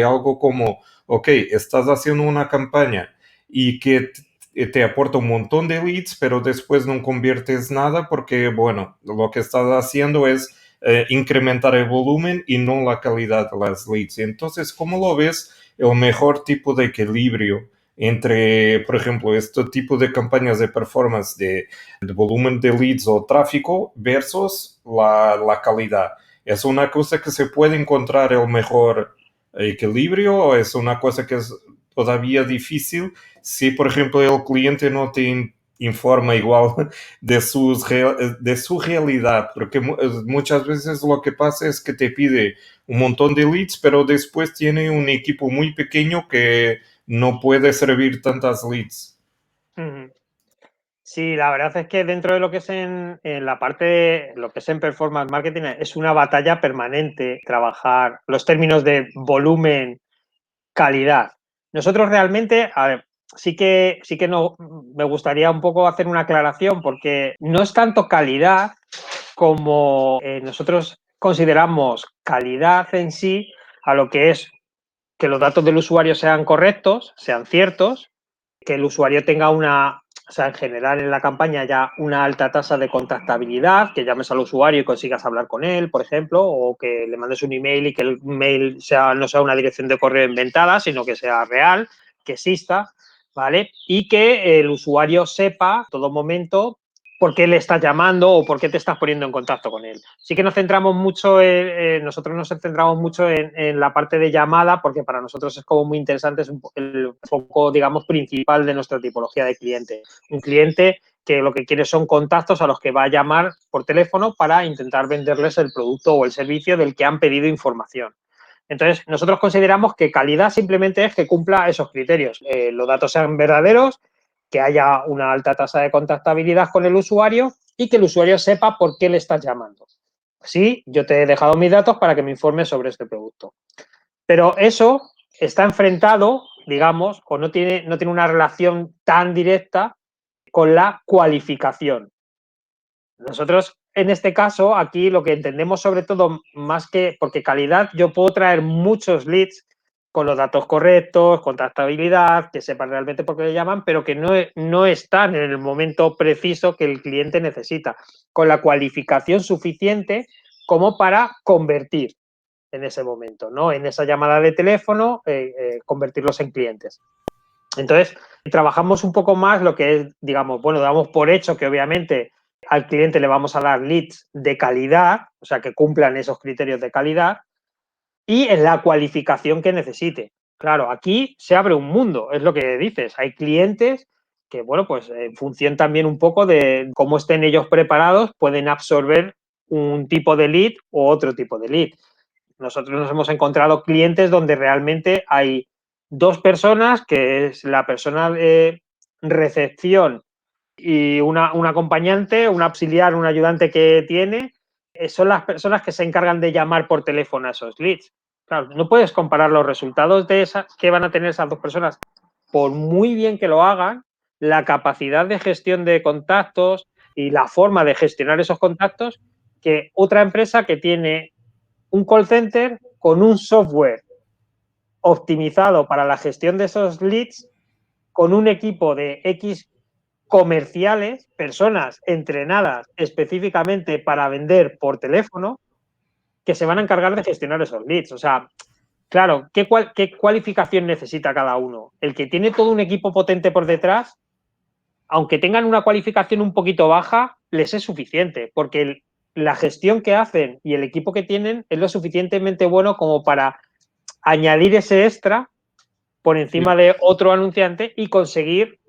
algo como, ok, estás haciendo una campaña y que te aporta un montón de leads, pero después no conviertes nada porque, bueno, lo que estás haciendo es incrementar el volumen y no la calidad de las leads. Entonces, ¿cómo lo ves el mejor tipo de equilibrio entre, por ejemplo, este tipo de campañas de performance de volumen de leads o tráfico versus la calidad? ¿Es una cosa que se puede encontrar el mejor equilibrio o es una cosa que es todavía difícil si, por ejemplo, el cliente no te informa igual de su realidad? Porque muchas veces lo que pasa es que te pide un montón de leads, pero después tiene un equipo muy pequeño que no puede servir tantas leads. Uh-huh. Sí, la verdad es que dentro de lo que es en la parte de lo que es en performance marketing es una batalla permanente trabajar los términos de volumen, calidad. Nosotros realmente, a ver, sí que no, me gustaría un poco hacer una aclaración porque no es tanto calidad como nosotros consideramos calidad en sí a lo que es que los datos del usuario sean correctos, sean ciertos, que el usuario tenga o sea, en general en la campaña ya una alta tasa de contactabilidad, que llames al usuario y consigas hablar con él, por ejemplo, o que le mandes un email y que el mail no sea una dirección de correo inventada, sino que sea real, que exista, ¿vale? Y que el usuario sepa en todo momento por qué le estás llamando o por qué te estás poniendo en contacto con él. Sí que nos centramos mucho, nosotros nos centramos mucho en la parte de llamada porque para nosotros es como muy interesante, es el foco, digamos, principal de nuestra tipología de cliente. Un cliente que lo que quiere son contactos a los que va a llamar por teléfono para intentar venderles el producto o el servicio del que han pedido información. Entonces, nosotros consideramos que calidad simplemente es que cumpla esos criterios. Los datos sean verdaderos, que haya una alta tasa de contactabilidad con el usuario y que el usuario sepa por qué le estás llamando. Sí, yo te he dejado mis datos para que me informes sobre este producto. Pero eso está enfrentado, digamos, o no tiene una relación tan directa con la cualificación. Nosotros, en este caso, aquí lo que entendemos sobre todo, más que, porque calidad, yo puedo traer muchos leads con los datos correctos, con trazabilidad, que sepan realmente por qué le llaman, pero que no están en el momento preciso que el cliente necesita, con la cualificación suficiente como para convertir en ese momento, ¿no? En esa llamada de teléfono, convertirlos en clientes. Entonces, trabajamos un poco más lo que es, digamos, bueno, damos por hecho que obviamente al cliente le vamos a dar leads de calidad, o sea, que cumplan esos criterios de calidad, y en la cualificación que necesite. Claro, aquí se abre un mundo, es lo que dices. Hay clientes que, bueno, pues en función también un poco de cómo estén ellos preparados, pueden absorber un tipo de lead o otro tipo de lead. Nosotros nos hemos encontrado clientes donde realmente hay dos personas, que es la persona de recepción y un acompañante, un auxiliar, un ayudante que tiene, son las personas que se encargan de llamar por teléfono a esos leads. Claro, no puedes comparar los resultados de esas que van a tener esas dos personas, por muy bien que lo hagan, la capacidad de gestión de contactos y la forma de gestionar esos contactos, que otra empresa que tiene un call center con un software optimizado para la gestión de esos leads, con un equipo de X comerciales, personas entrenadas específicamente para vender por teléfono, que se van a encargar de gestionar esos leads. O sea, claro, ¿qué cualificación necesita cada uno? El que tiene todo un equipo potente por detrás, aunque tengan una cualificación un poquito baja, les es suficiente, porque la gestión que hacen y el equipo que tienen es lo suficientemente bueno como para añadir ese extra por encima de otro anunciante y conseguir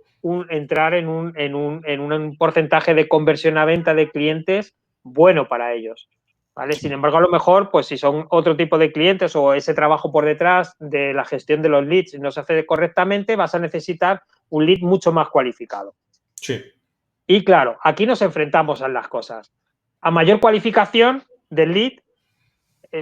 entrar en un porcentaje de conversión a venta de clientes bueno para ellos. ¿Vale? Sin embargo, a lo mejor, pues si son otro tipo de clientes o ese trabajo por detrás de la gestión de los leads no se hace correctamente, vas a necesitar un lead mucho más cualificado. Sí. Y claro, aquí nos enfrentamos a las cosas. A mayor cualificación del lead,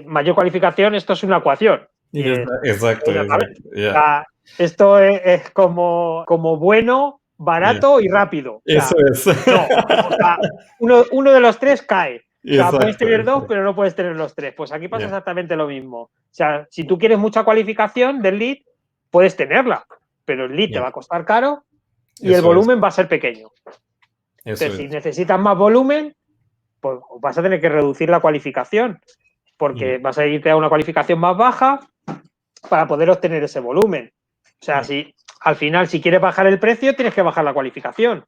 mayor cualificación, esto es una ecuación. Y es, Exacto, ¿vale? exacto. O Yeah, sea, esto es como bueno, yeah. barato y rápido. O Eso sea, es. no. O sea, uno de los tres cae. O sea, puedes Exacto, tener dos, exacto. pero no puedes tener los tres. Pues aquí pasa Yeah, exactamente lo mismo. O sea, si tú quieres mucha cualificación del lead, puedes tenerla, pero el lead te yeah. va a costar caro y el Eso es. volumen va a ser pequeño. Eso Entonces, si es. necesitas más volumen, pues vas a tener que reducir la cualificación, Yeah, porque vas a irte a una cualificación más baja para poder obtener ese volumen. O sea, yeah, si al final, si quieres bajar el precio, tienes que bajar la cualificación.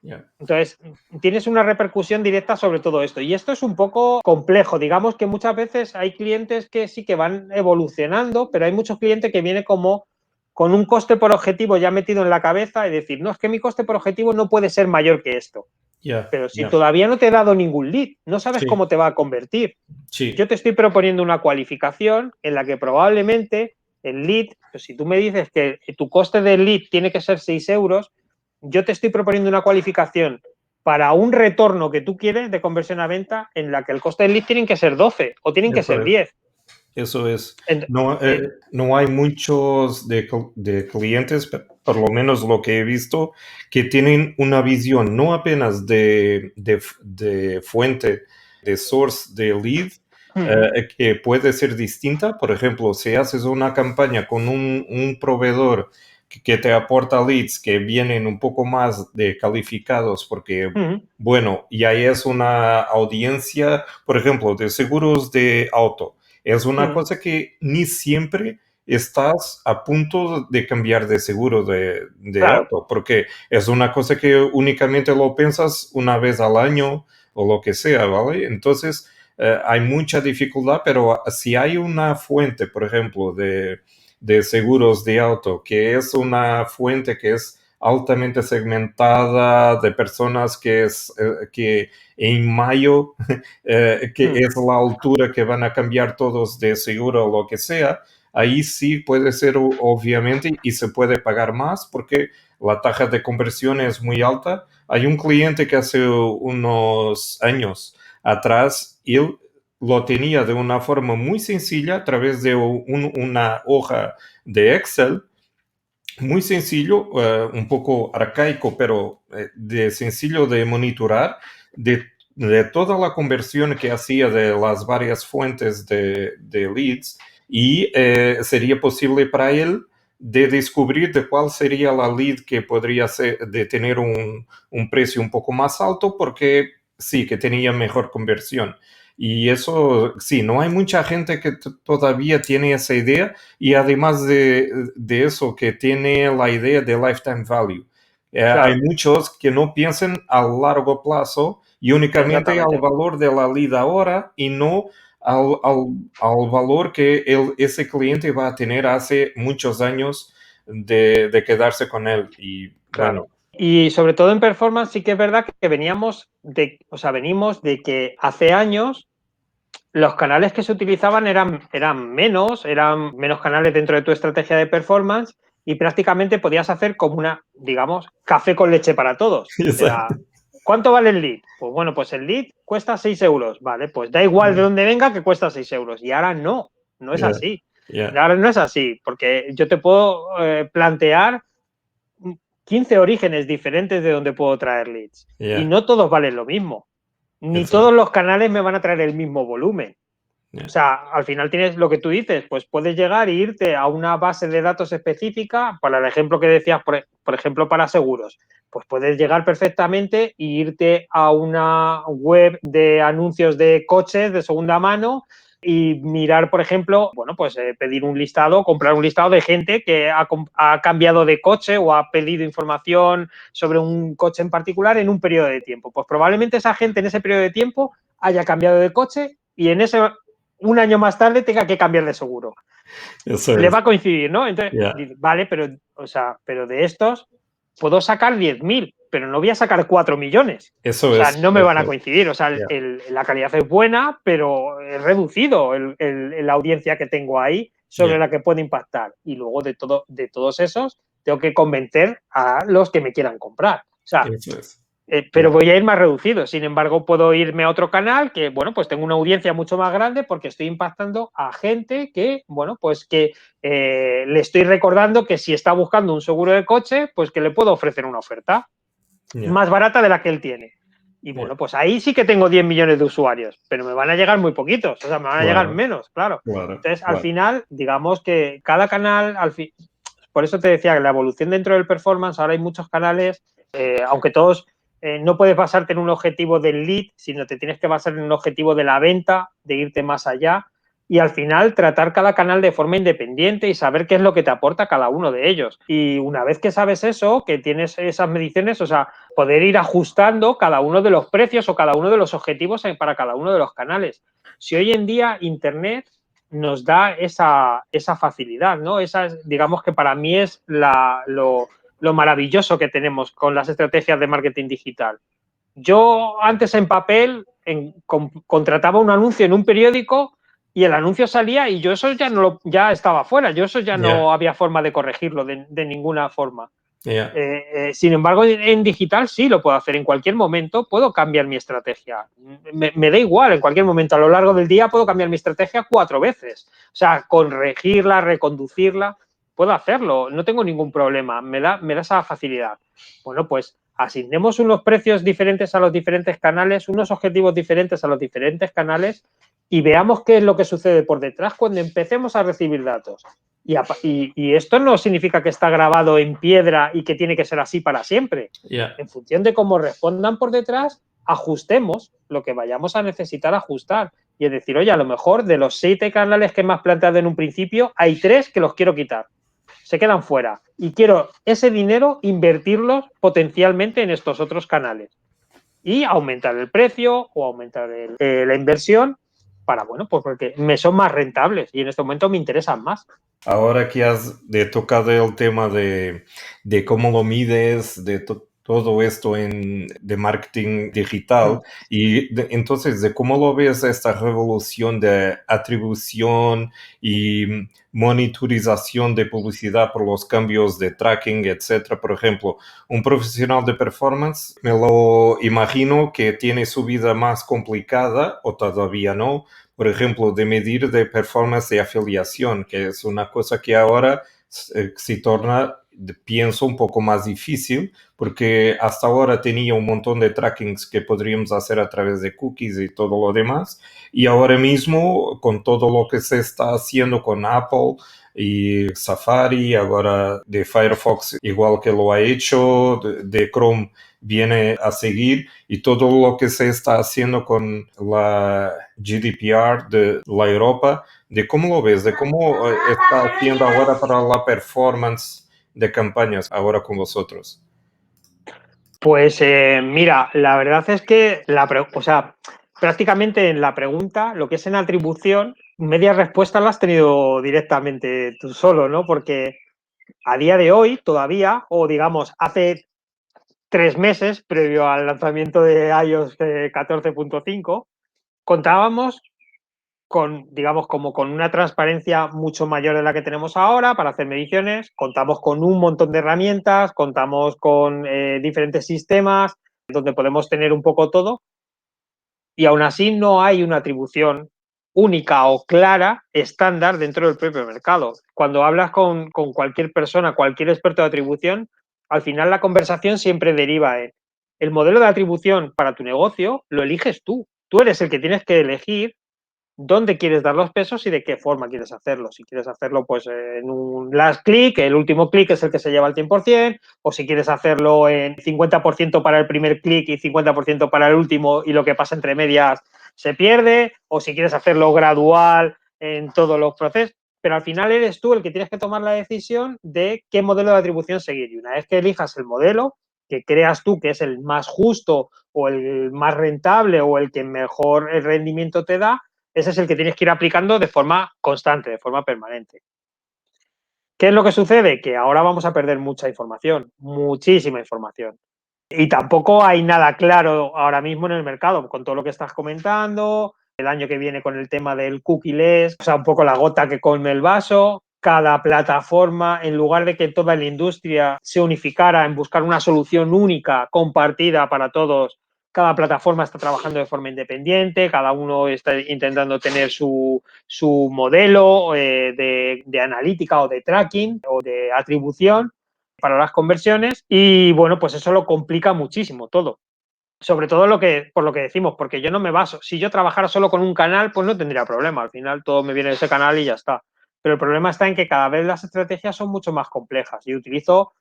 yeah. Entonces, tienes una repercusión directa sobre todo esto. Y esto es un poco complejo. Digamos que muchas veces hay clientes que sí que van evolucionando, pero hay muchos clientes que vienen como con un coste por objetivo ya metido en la cabeza y decir, no, es que mi coste por objetivo no puede ser mayor que esto. Yeah, Pero si yeah. todavía no te he dado ningún lead, no sabes Sí, cómo te va a convertir. Yo sí. te estoy proponiendo una cualificación en la que probablemente el lead, pues si tú me dices que tu coste del lead tiene que ser 6 euros, yo te estoy proponiendo una cualificación para un retorno que tú quieres de conversión a venta en la que el coste del lead tienen que ser 12 o tienen que Eso ser es. 10. Eso es. En, No, en, no hay muchos de clientes, por lo menos lo que he visto, que tienen una visión no apenas de fuente, de source de lead, que puede ser distinta. Por ejemplo, si haces una campaña con un proveedor que te aporta leads que vienen un poco más de calificados, porque, bueno, ya es una audiencia, por ejemplo, de seguros de auto. Es una cosa que ni siempre estás a punto de cambiar de seguro de claro, auto, porque es una cosa que únicamente lo piensas una vez al año o lo que sea, ¿vale? Entonces, hay mucha dificultad, pero si hay una fuente, por ejemplo, de seguros de auto, que es una fuente que es altamente segmentada de personas que en mayo que es la altura que van a cambiar todos de seguro o lo que sea, ahí sí puede ser obviamente y se puede pagar más porque la tasa de conversión es muy alta. Hay un cliente que hace unos años atrás, él lo tenía de una forma muy sencilla a través de una hoja de Excel, muy sencillo, un poco arcaico, pero de sencillo de monitorar, de toda la conversión que hacía de las varias fuentes de leads, y sería posible para él de descubrir de cuál sería la lead que podría ser, de tener un precio un poco más alto, porque sí, que tenía mejor conversión. Y eso, sí, no hay mucha gente que todavía tiene esa idea, y además de eso, que tiene la idea de lifetime value. Hay Claro, muchos que no piensan a largo plazo y únicamente al exactamente. valor de la lead ahora, y no al valor que ese cliente va a tener hace muchos años de quedarse con él. Y bueno, Claro. Y sobre todo en performance sí que es verdad que veníamos de, o sea, venimos de que hace años los canales que se utilizaban eran menos canales dentro de tu estrategia de performance, y prácticamente podías hacer como una, digamos, café con leche para todos. Era, exacto. ¿cuánto vale el lead? Pues bueno, pues el lead cuesta 6 euros, ¿vale? Pues da igual de dónde venga, que cuesta 6 euros. Y ahora no es Yeah, así. yeah, Ahora no es así, porque yo te puedo plantear 15 orígenes diferentes de donde puedo traer leads, y yeah, no todos valen lo mismo, ni todos exacto. los canales me van a traer el mismo volumen. Yeah, O sea, al final tienes lo que tú dices, pues puedes llegar e irte a una base de datos específica, para el ejemplo que decías, por ejemplo, para seguros. Pues puedes llegar perfectamente e irte a una web de anuncios de coches de segunda mano y mirar, por ejemplo, bueno, pues pedir un listado, comprar un listado de gente que ha cambiado de coche o ha pedido información sobre un coche en particular en un periodo de tiempo. Pues probablemente esa gente en ese periodo de tiempo haya cambiado de coche y en ese un año más tarde tenga que cambiar de seguro. eso Le es. va a coincidir, ¿no? Entonces, Yeah, vale, pero, o sea, pero de estos puedo sacar 10.000, pero no voy a sacar 4 millones. O eso sea, es. no me van Eso a es. coincidir. O sea, Yeah, la calidad es buena, pero es reducido la audiencia que tengo ahí yeah, sobre la que puede impactar. Y luego de todos esos, tengo que convencer a los que me quieran comprar. O sea, eso es. pero Yeah, voy a ir más reducido. Sin embargo, puedo irme a otro canal que, bueno, pues tengo una audiencia mucho más grande porque estoy impactando a gente que, bueno, pues que le estoy recordando que si está buscando un seguro de coche, pues que le puedo ofrecer una oferta yeah, más barata de la que él tiene. Y yeah. bueno, pues ahí sí que tengo 10 millones de usuarios, pero me van a llegar muy poquitos, o sea, me van a llegar Claro, menos, claro. claro, Entonces, al claro. final, digamos que cada canal, por eso te decía que la evolución dentro del performance, ahora hay muchos canales, aunque todos no puedes basarte en un objetivo del lead, sino te tienes que basar en un objetivo de la venta, de irte más allá, y al final tratar cada canal de forma independiente y saber qué es lo que te aporta cada uno de ellos. Y una vez que sabes eso, que tienes esas mediciones, o sea, poder ir ajustando cada uno de los precios o cada uno de los objetivos para cada uno de los canales. Si hoy en día Internet nos da esa facilidad, ¿no? Esa, digamos que para mí es lo maravilloso que tenemos con las estrategias de marketing digital. Yo antes en papel contrataba un anuncio en un periódico y el anuncio salía y yo eso ya estaba fuera, yo eso ya Yeah, no había forma de corregirlo de ninguna forma. yeah, Sin embargo, en digital sí lo puedo hacer en cualquier momento, puedo cambiar mi estrategia. Me da igual, en cualquier momento a lo largo del día puedo cambiar mi estrategia 4 veces. O sea, corregirla, reconducirla, puedo hacerlo, no tengo ningún problema, me da esa facilidad. Bueno, pues asignemos unos precios diferentes a los diferentes canales, unos objetivos diferentes a los diferentes canales y veamos qué es lo que sucede por detrás cuando empecemos a recibir datos. Y esto no significa que está grabado en piedra y que tiene que ser así para siempre. yeah, En función de cómo respondan por detrás, ajustemos lo que vayamos a necesitar ajustar. Y es decir, oye, a lo mejor de los 7 canales que me has planteado en un principio, hay 3 que los quiero quitar. Se quedan fuera. Y quiero ese dinero invertirlos potencialmente en estos otros canales. Y aumentar el precio o aumentar la inversión para, bueno, pues porque me son más rentables y en este momento me interesan más. Ahora que has tocado el tema de cómo lo mides, de todo esto de marketing digital. Y entonces, ¿de cómo lo ves esta revolución de atribución y monitorización de publicidad por los cambios de tracking, etcétera? Por ejemplo, un profesional de performance, me lo imagino que tiene su vida más complicada, o todavía no, por ejemplo, de medir de performance de afiliación, que es una cosa que ahora se torna, pienso, un poco más difícil, porque hasta ahora tenía un montón de trackings que podríamos hacer a través de cookies y todo lo demás, y ahora mismo con todo lo que se está haciendo con Apple y Safari, ahora de Firefox igual que lo ha hecho, de Chrome viene a seguir, y todo lo que se está haciendo con la GDPR de la Europa, de cómo lo ves, de cómo está haciendo ahora para la performance de campañas ahora con vosotros. Pues mira, la verdad es que o sea, prácticamente en la pregunta, lo que es en atribución, media respuesta la has tenido directamente tú solo, ¿no? Porque a día de hoy todavía, o digamos, hace 3 meses, previo al lanzamiento de iOS 14.5, contábamos con, digamos, como con una transparencia mucho mayor de la que tenemos ahora para hacer mediciones. Contamos con un montón de herramientas, contamos con diferentes sistemas donde podemos tener un poco todo, y aún así no hay una atribución única o clara, estándar dentro del propio mercado. Cuando hablas con cualquier persona, cualquier experto de atribución, al final la conversación siempre deriva en el modelo de atribución para tu negocio lo eliges tú. Tú eres el que tienes que elegir dónde quieres dar los pesos y de qué forma quieres hacerlo. Si quieres hacerlo pues en un last click, el último clic es el que se lleva el 100%, o si quieres hacerlo en 50% para el primer clic y 50% para el último, y lo que pasa entre medias se pierde, o si quieres hacerlo gradual en todos los procesos. Pero al final eres tú el que tienes que tomar la decisión de qué modelo de atribución seguir. Y una vez que elijas el modelo que creas tú que es el más justo o el más rentable o el que mejor rendimiento te da, ese es el que tienes que ir aplicando de forma constante, de forma permanente. ¿Qué es lo que sucede? Que ahora vamos a perder mucha información, muchísima información. Y tampoco hay nada claro ahora mismo en el mercado, con todo lo que estás comentando, el año que viene con el tema del cookie-less, o sea, un poco la gota que colme el vaso. Cada plataforma, en lugar de que toda la industria se unificara en buscar una solución única, compartida para todos, cada plataforma está trabajando de forma independiente, cada uno está intentando tener su modelo de analítica o de tracking o de atribución para las conversiones, y bueno, pues eso lo complica muchísimo todo. Sobre todo por lo que decimos, porque yo no me baso, si yo trabajara solo con un canal, pues no tendría problema, al final todo me viene de ese canal y ya está. Pero el problema está en que cada vez las estrategias son mucho más complejas y utilizo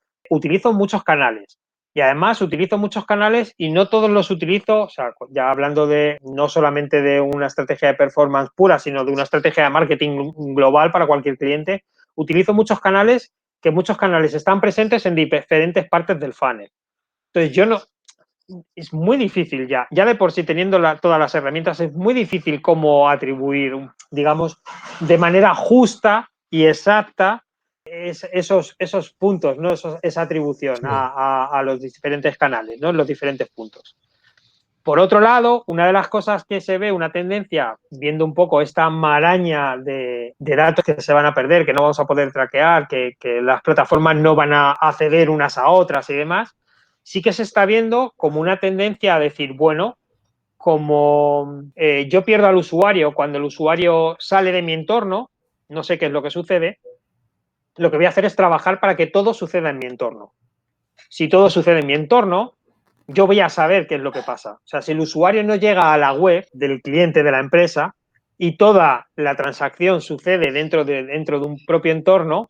muchos canales. Y además utilizo muchos canales y no todos los utilizo, o sea, ya hablando de no solamente de una estrategia de performance pura, sino de una estrategia de marketing global para cualquier cliente, utilizo muchos canales, que muchos canales están presentes en diferentes partes del funnel. Entonces yo no, es muy difícil ya de por sí teniendo todas las herramientas, es muy difícil cómo atribuir, digamos, de manera justa y exacta esos puntos, ¿no? Esa atribución Sí. a los diferentes canales, ¿no? Los diferentes puntos. Por otro lado, una de las cosas que se ve, una tendencia, viendo un poco esta maraña de datos que se van a perder, que no vamos a poder traquear, que las plataformas no van a acceder unas a otras y demás, sí que se está viendo como una tendencia a decir, bueno, como yo pierdo al usuario cuando el usuario sale de mi entorno, no sé qué es lo que sucede, lo que voy a hacer es trabajar para que todo suceda en mi entorno. Si todo sucede en mi entorno, yo voy a saber qué es lo que pasa. O sea, si el usuario no llega a la web del cliente de la empresa y toda la transacción sucede dentro de un propio entorno,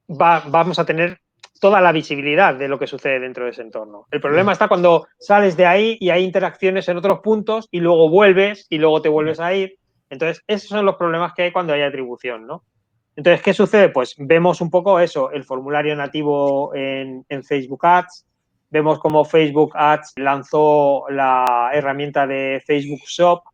vamos a tener toda la visibilidad de lo que sucede dentro de ese entorno. El problema está cuando sales de ahí y hay interacciones en otros puntos y luego vuelves y luego te vuelves a ir. Entonces, esos son los problemas que hay cuando hay atribución, ¿no? Entonces, ¿qué sucede? Pues vemos un poco eso, el formulario nativo en Facebook Ads, vemos cómo Facebook Ads lanzó la herramienta de Facebook Shop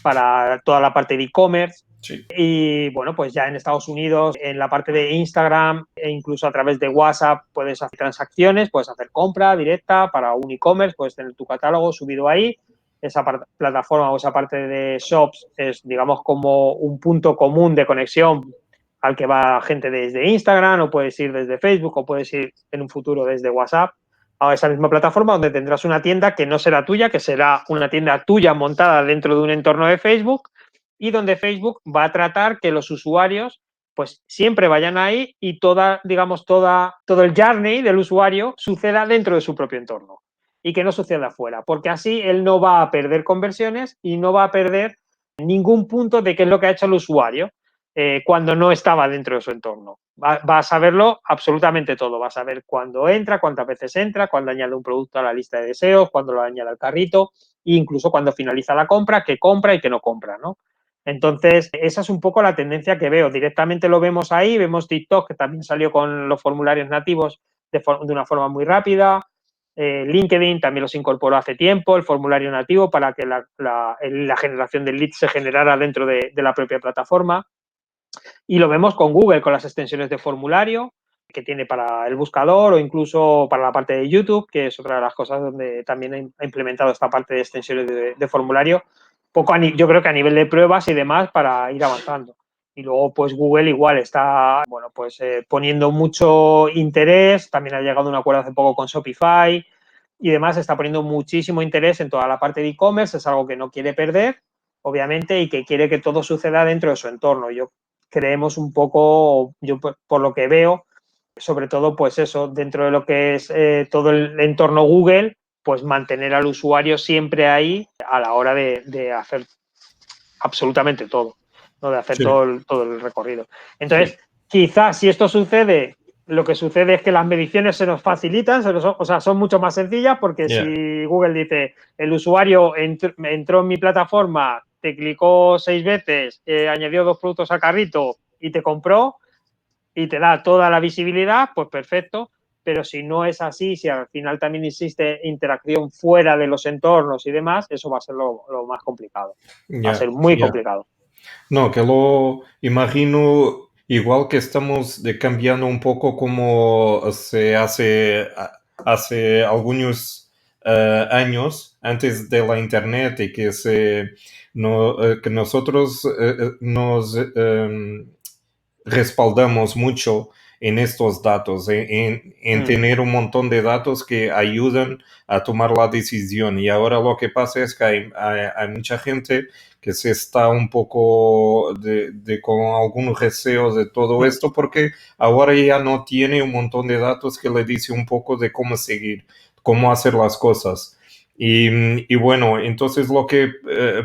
para toda la parte de e-commerce. Sí. Y bueno, pues ya en Estados Unidos, en la parte de Instagram e incluso a través de WhatsApp puedes hacer transacciones, puedes hacer compra directa para un e-commerce, puedes tener tu catálogo subido ahí. Esa plataforma o esa parte de shops es, digamos, como un punto común de conexión al que va gente desde Instagram, o puedes ir desde Facebook, o puedes ir en un futuro desde WhatsApp a esa misma plataforma, donde tendrás una tienda que no será tuya, que será una tienda tuya montada dentro de un entorno de Facebook, y donde Facebook va a tratar que los usuarios pues siempre vayan ahí y digamos, todo el journey del usuario suceda dentro de su propio entorno y que no suceda afuera, porque así él no va a perder conversiones y no va a perder ningún punto de qué es lo que ha hecho el usuario cuando no estaba dentro de su entorno. Va a saberlo absolutamente todo, va a saber cuándo entra, cuántas veces entra, cuándo añade un producto a la lista de deseos, cuándo lo añade al carrito e incluso cuando finaliza la compra, qué compra y qué no compra, ¿no? Entonces, esa es un poco la tendencia que veo. Directamente lo vemos ahí, vemos TikTok, que también salió con los formularios nativos de una forma muy rápida. LinkedIn también los incorporó hace tiempo, el formulario nativo, para que la generación de leads se generara dentro de la propia plataforma. Y lo vemos con Google, con las extensiones de formulario que tiene para el buscador o incluso para la parte de YouTube, que es otra de las cosas donde también ha implementado esta parte de extensiones de formulario, yo creo que a nivel de pruebas y demás para ir avanzando. Y luego, pues Google igual está, bueno, pues poniendo mucho interés, también ha llegado a un acuerdo hace poco con Shopify y demás, está poniendo muchísimo interés en toda la parte de e-commerce, es algo que no quiere perder, obviamente, y que quiere que todo suceda dentro de su entorno. Yo creemos un poco, yo por lo que veo, sobre todo, pues eso, dentro de lo que es todo el entorno Google, pues mantener al usuario siempre ahí a la hora de hacer absolutamente todo, ¿no? De hacer Sí, todo el recorrido. sí. Entonces, quizás si esto sucede, lo que sucede es que las mediciones se nos facilitan, o sea, son mucho más sencillas, porque Yeah. si Google dice, el usuario entró en mi plataforma, te clicó 6 veces, añadió 2 productos al carrito y te compró y te da toda la visibilidad, pues perfecto. Pero si no es así, si al final también existe interacción fuera de los entornos y demás, eso va a ser lo más complicado. Va a Ya, ser muy ya. complicado. No, que lo imagino igual que estamos cambiando un poco como se hace hace algunos años antes de la internet y que no, que nosotros nos respaldamos mucho en estos datos, en Mm, tener un montón de datos que ayudan a tomar la decisión. Y ahora lo que pasa es que hay mucha gente que se está un poco con algún receo de todo mm, esto porque ahora ya no tiene un montón de datos que le dice un poco de cómo seguir, cómo hacer las cosas. Y bueno, entonces lo que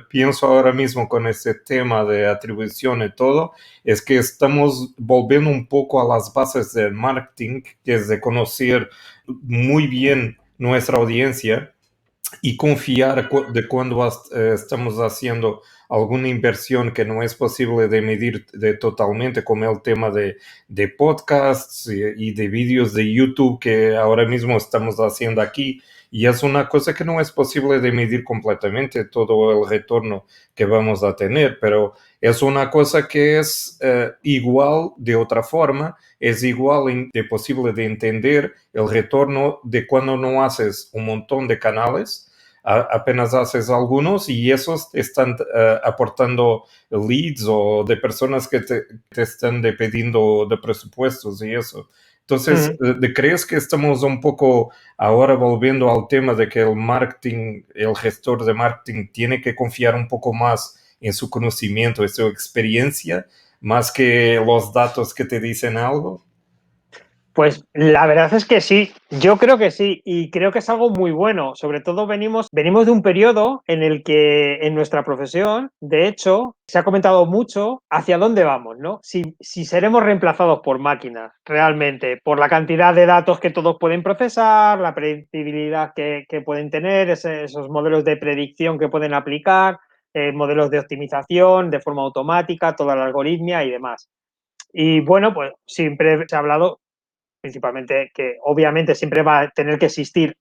pienso ahora mismo con este tema de atribución y todo es que estamos volviendo un poco a las bases del marketing, que es de conocer muy bien nuestra audiencia y confiar de cuando estamos haciendo alguna inversión que no es posible de medir totalmente, como el tema de podcasts y de vídeos de YouTube que ahora mismo estamos haciendo aquí. Y es una cosa que no es posible de medir completamente todo el retorno que vamos a tener, pero es una cosa que es igual de otra forma, es igual de posible de entender el retorno de cuando no haces un montón de canales, apenas haces algunos y esos están aportando leads o de personas que te están pidiendo de presupuestos y eso. Entonces, mm. ¿crees que estamos un poco ahora volviendo al tema de que el marketing, el gestor de marketing tiene que confiar un poco más en su conocimiento, en su experiencia, más que los datos que te dicen algo? Pues la verdad es que sí, yo creo que sí, y creo que es algo muy bueno. Sobre todo venimos de un periodo en el que en nuestra profesión, de hecho, se ha comentado mucho hacia dónde vamos, ¿no? Si seremos reemplazados por máquinas realmente, por la cantidad de datos que todos pueden procesar, la predictibilidad que pueden tener, esos modelos de predicción que pueden aplicar, modelos de optimización de forma automática, toda la algoritmia y demás. Y bueno, pues siempre se ha hablado principalmente que obviamente siempre va a tener que existir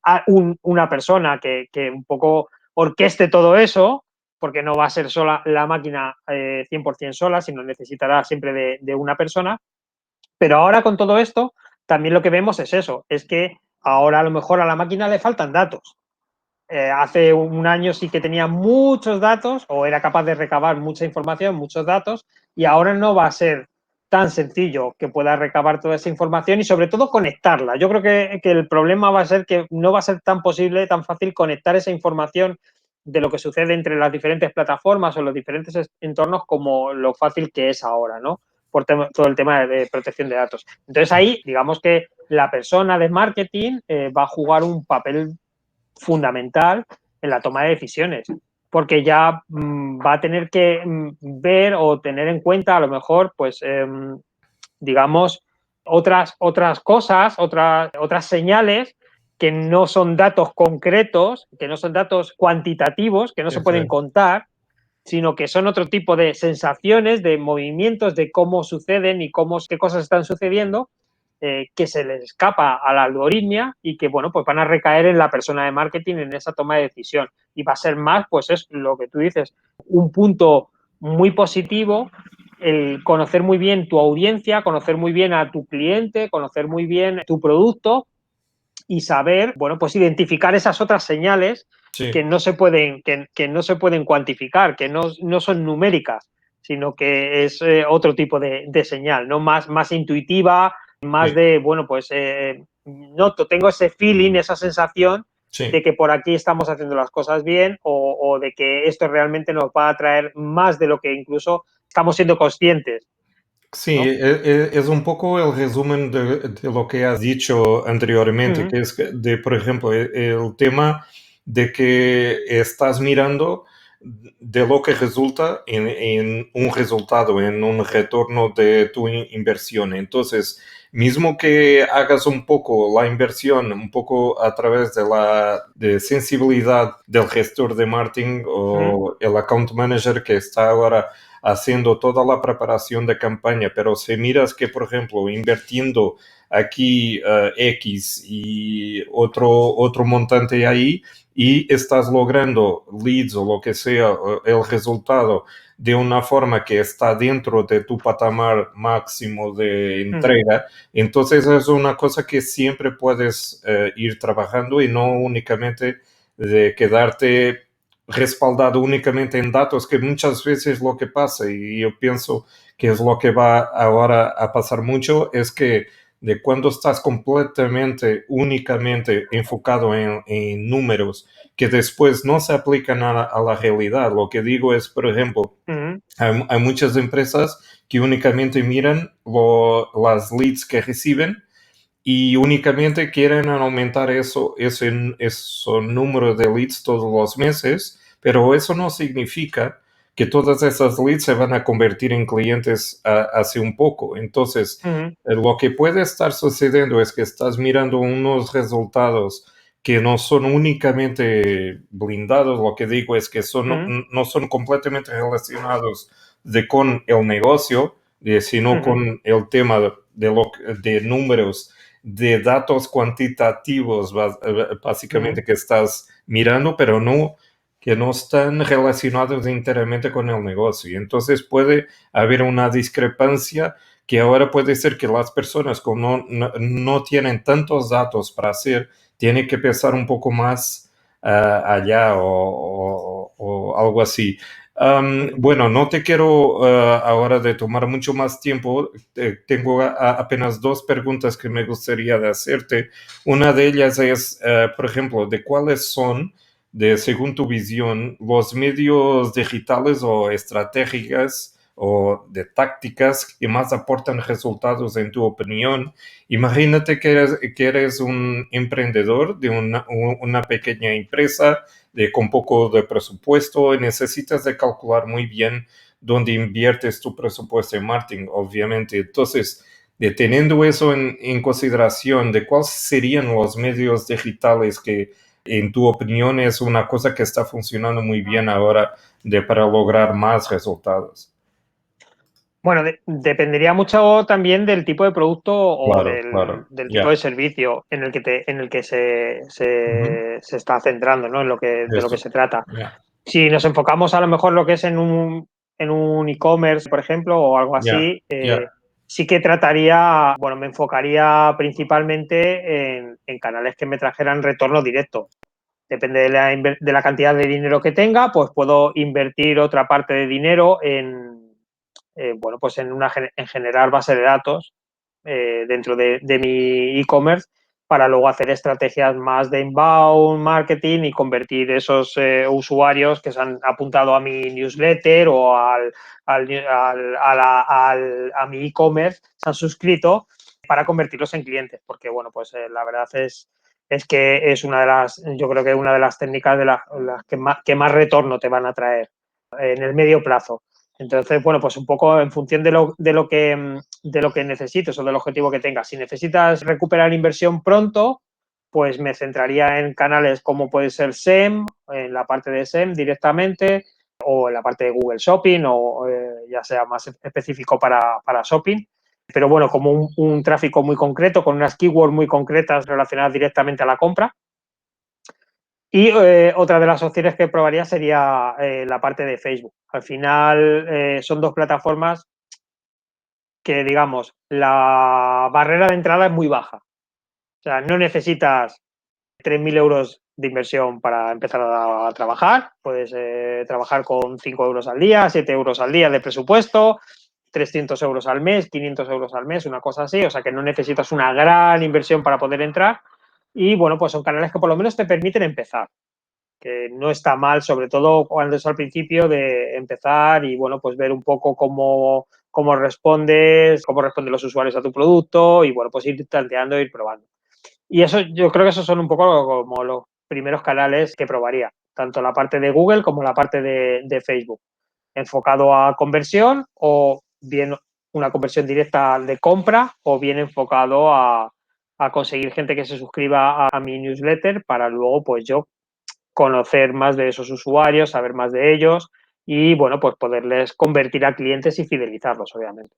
una persona que un poco orqueste todo eso, porque no va a ser sola la máquina 100% sola, sino necesitará siempre de una persona. Pero ahora con todo esto, también lo que vemos es eso, es que ahora a lo mejor a la máquina le faltan datos. Hace un año sí que tenía muchos datos o era capaz de recabar mucha información, muchos datos, y ahora no va a ser tan sencillo que pueda recabar toda esa información y sobre todo conectarla. Yo creo que el problema va a ser que no va a ser tan posible, tan fácil conectar esa información de lo que sucede entre las diferentes plataformas o los diferentes entornos como lo fácil que es ahora, ¿no? Por todo el tema de protección de datos. Entonces ahí, digamos que la persona de marketing va a jugar un papel fundamental en la toma de decisiones, porque ya va a tener que ver o tener en cuenta a lo mejor, pues, digamos, otras cosas, otras señales que no son datos concretos, que no son datos cuantitativos, que no se pueden Exacto. contar, sino que son otro tipo de sensaciones, de movimientos, de cómo suceden y qué cosas están sucediendo, que se les escapa a la algoritmia y que, bueno, pues van a recaer en la persona de marketing en esa toma de decisión. Y va a ser más, pues es lo que tú dices, un punto muy positivo el conocer muy bien tu audiencia, conocer muy bien a tu cliente, conocer muy bien tu producto y saber, bueno, pues identificar esas otras señales Sí. que no se pueden, que no se pueden cuantificar, que no son numéricas, sino que es otro tipo de señal, ¿no? Más intuitiva, más Sí, de, bueno, pues noto, tengo ese feeling, esa sensación sí. de que por aquí estamos haciendo las cosas bien o de que esto realmente nos va a traer más de lo que incluso estamos siendo conscientes, Sí, ¿no? es un poco el resumen de lo que has dicho Uh anteriormente, -huh, que es de, por ejemplo, el tema de que estás mirando de lo que resulta en un resultado, en un retorno de tu inversión. Entonces, mismo que hagas un poco la inversión, un poco a través de la de sensibilidad del gestor de marketing uh -huh, o el account manager que está ahora haciendo toda la preparación de campaña, pero si miras que, por ejemplo, invirtiendo aquí X y otro montante ahí y estás logrando leads o lo que sea, el resultado de una forma que está dentro de tu patamar máximo de uh -huh, entrega, entonces es una cosa que siempre puedes ir trabajando y no únicamente de quedarte respaldado únicamente en datos, que muchas veces lo que pasa, y yo pienso que es lo que va ahora a pasar mucho, es que de cuando estás completamente, únicamente enfocado en números que después no se aplican a la realidad. Lo que digo es, por ejemplo, uh -huh, hay muchas empresas que únicamente miran las leads que reciben y únicamente quieren aumentar ese número de leads todos los meses, pero eso no significa que todas esas leads se van a convertir en clientes hace un poco. Entonces, uh -huh, lo que puede estar sucediendo es que estás mirando unos resultados que no son únicamente blindados, lo que digo es que uh -huh, no son completamente relacionados con el negocio, uh sino -huh, con el tema de números de datos cuantitativos, uh -huh. básicamente, que estás mirando, pero no que no están relacionados enteramente con el negocio. Y entonces puede haber una discrepancia que ahora puede ser que las personas que no tienen tantos datos para hacer, tienen que pensar un poco más allá o algo así. Uh-huh. Bueno, no te quiero ahora de tomar mucho más tiempo. Tengo apenas dos preguntas que me gustaría de hacerte. Una de ellas es, por ejemplo, de cuáles son, según tu visión, los medios digitales o estratégicas o de tácticas que más aportan resultados en tu opinión. Imagínate que eres un emprendedor de una pequeña empresa con poco de presupuesto y necesitas de calcular muy bien dónde inviertes tu presupuesto en marketing, obviamente. Entonces, teniendo eso en consideración, ¿de cuáles serían los medios digitales que, en tu opinión, es una cosa que está funcionando muy bien ahora para lograr más resultados? Bueno, dependería mucho también del tipo de producto o Claro, claro. del tipo Ya. de servicio en el que, en el que Ujú. se está centrando, ¿no? En lo que, de lo que Eso. se trata. Ya. Si nos enfocamos a lo mejor lo que es en un e-commerce, por ejemplo, o algo Yeah, así, yeah. sí que trataría, bueno, me enfocaría principalmente en canales que me trajeran retorno directo. Depende de la cantidad de dinero que tenga, pues puedo invertir otra parte de dinero bueno, pues en generar base de datos dentro de mi e-commerce para luego hacer estrategias más de inbound marketing y convertir esos usuarios que se han apuntado a mi newsletter o a mi e-commerce, se han suscrito para convertirlos en clientes, porque bueno, pues la verdad es que es yo creo que es una de las técnicas de las que más retorno te van a traer en el medio plazo. Entonces, bueno, pues un poco en función de lo que necesites o del objetivo que tengas. Si necesitas recuperar inversión pronto, pues me centraría en canales como puede ser SEM, en la parte de SEM directamente, o en la parte de Google Shopping, o ya sea más específico para shopping. Pero bueno, como un tráfico muy concreto, con unas keywords muy concretas relacionadas directamente a la compra. Y otra de las opciones que probaría sería la parte de Facebook. Al final son dos plataformas que, digamos, la barrera de entrada es muy baja. O sea, no necesitas 3.000 euros de inversión para empezar a trabajar. Puedes trabajar con 5 euros al día, 7 euros al día de presupuesto, 300 euros al mes, 500 euros al mes, una cosa así. O sea, que no necesitas una gran inversión para poder entrar. Y bueno, pues son canales que por lo menos te permiten empezar, que no está mal, sobre todo cuando es al principio de empezar y, bueno, pues ver un poco cómo responden los usuarios a tu producto y, bueno, pues ir tanteando, ir probando. Y eso, yo creo que esos son un poco como los primeros canales que probaría, tanto la parte de Google como la parte de Facebook, enfocado a conversión o bien una conversión directa de compra o bien enfocado a conseguir gente que se suscriba a mi newsletter para luego, pues yo conocer más de esos usuarios, saber más de ellos y, bueno, pues poderles convertir a clientes y fidelizarlos, obviamente.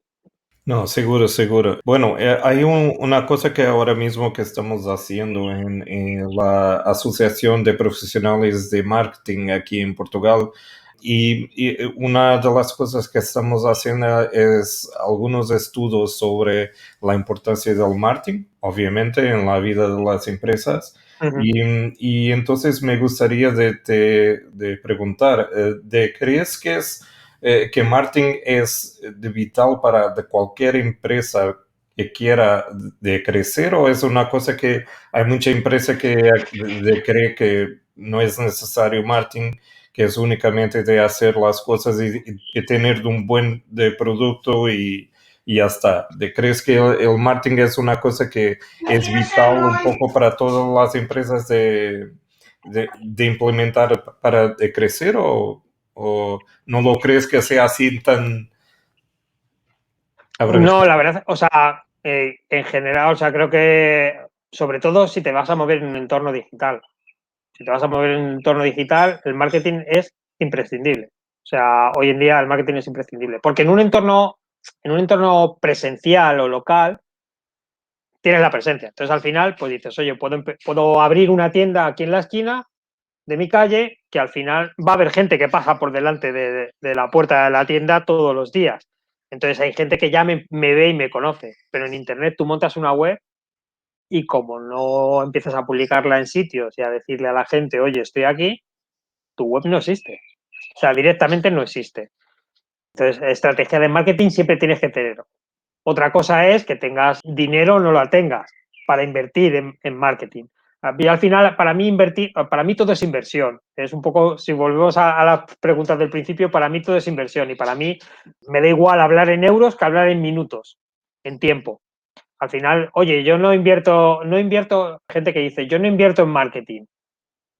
No, seguro, seguro. Bueno, hay una cosa que ahora mismo que estamos haciendo en la Asociación de Profesionales de Marketing aquí en Portugal. Y una de las cosas que estamos haciendo es algunos estudios sobre la importancia del marketing, obviamente, en la vida de las empresas. Uh -huh. Y entonces me gustaría de preguntar, ¿crees que marketing es vital para de cualquier empresa que quiera de crecer, o es una cosa que hay mucha empresa que cree que no es necesario marketing, que es únicamente de hacer las cosas y tener un buen de producto y ya está? ¿Crees que el marketing es una cosa que es vital un poco para todas las empresas de implementar para de crecer, o no lo crees que sea así tan No, abrangente? la verdad, o sea, en general, o sea, creo que sobre todo si te vas a mover en un entorno digital. Si te vas a mover en un entorno digital, el marketing es imprescindible. O sea, hoy en día el marketing es imprescindible. Porque en un entorno presencial o local, tienes la presencia. Entonces, al final, pues dices, oye, puedo abrir una tienda aquí en la esquina de mi calle, que al final va a haber gente que pasa por delante de la puerta de la tienda todos los días. Entonces hay gente que ya me ve y me conoce. Pero en Internet tú montas una web y como no empiezas a publicarla en sitios y a decirle a la gente, oye, estoy aquí, tu web no existe. O sea, directamente no existe. Entonces, estrategia de marketing siempre tienes que tener. Otra cosa es que tengas dinero o no la tengas para invertir en marketing. Y al final, para mí todo es inversión. Es un poco, si volvemos a las preguntas del principio, para mí todo es inversión y para mí me da igual hablar en euros que hablar en minutos, en tiempo. Al final, oye, yo no invierto, gente que dice, yo no invierto en marketing.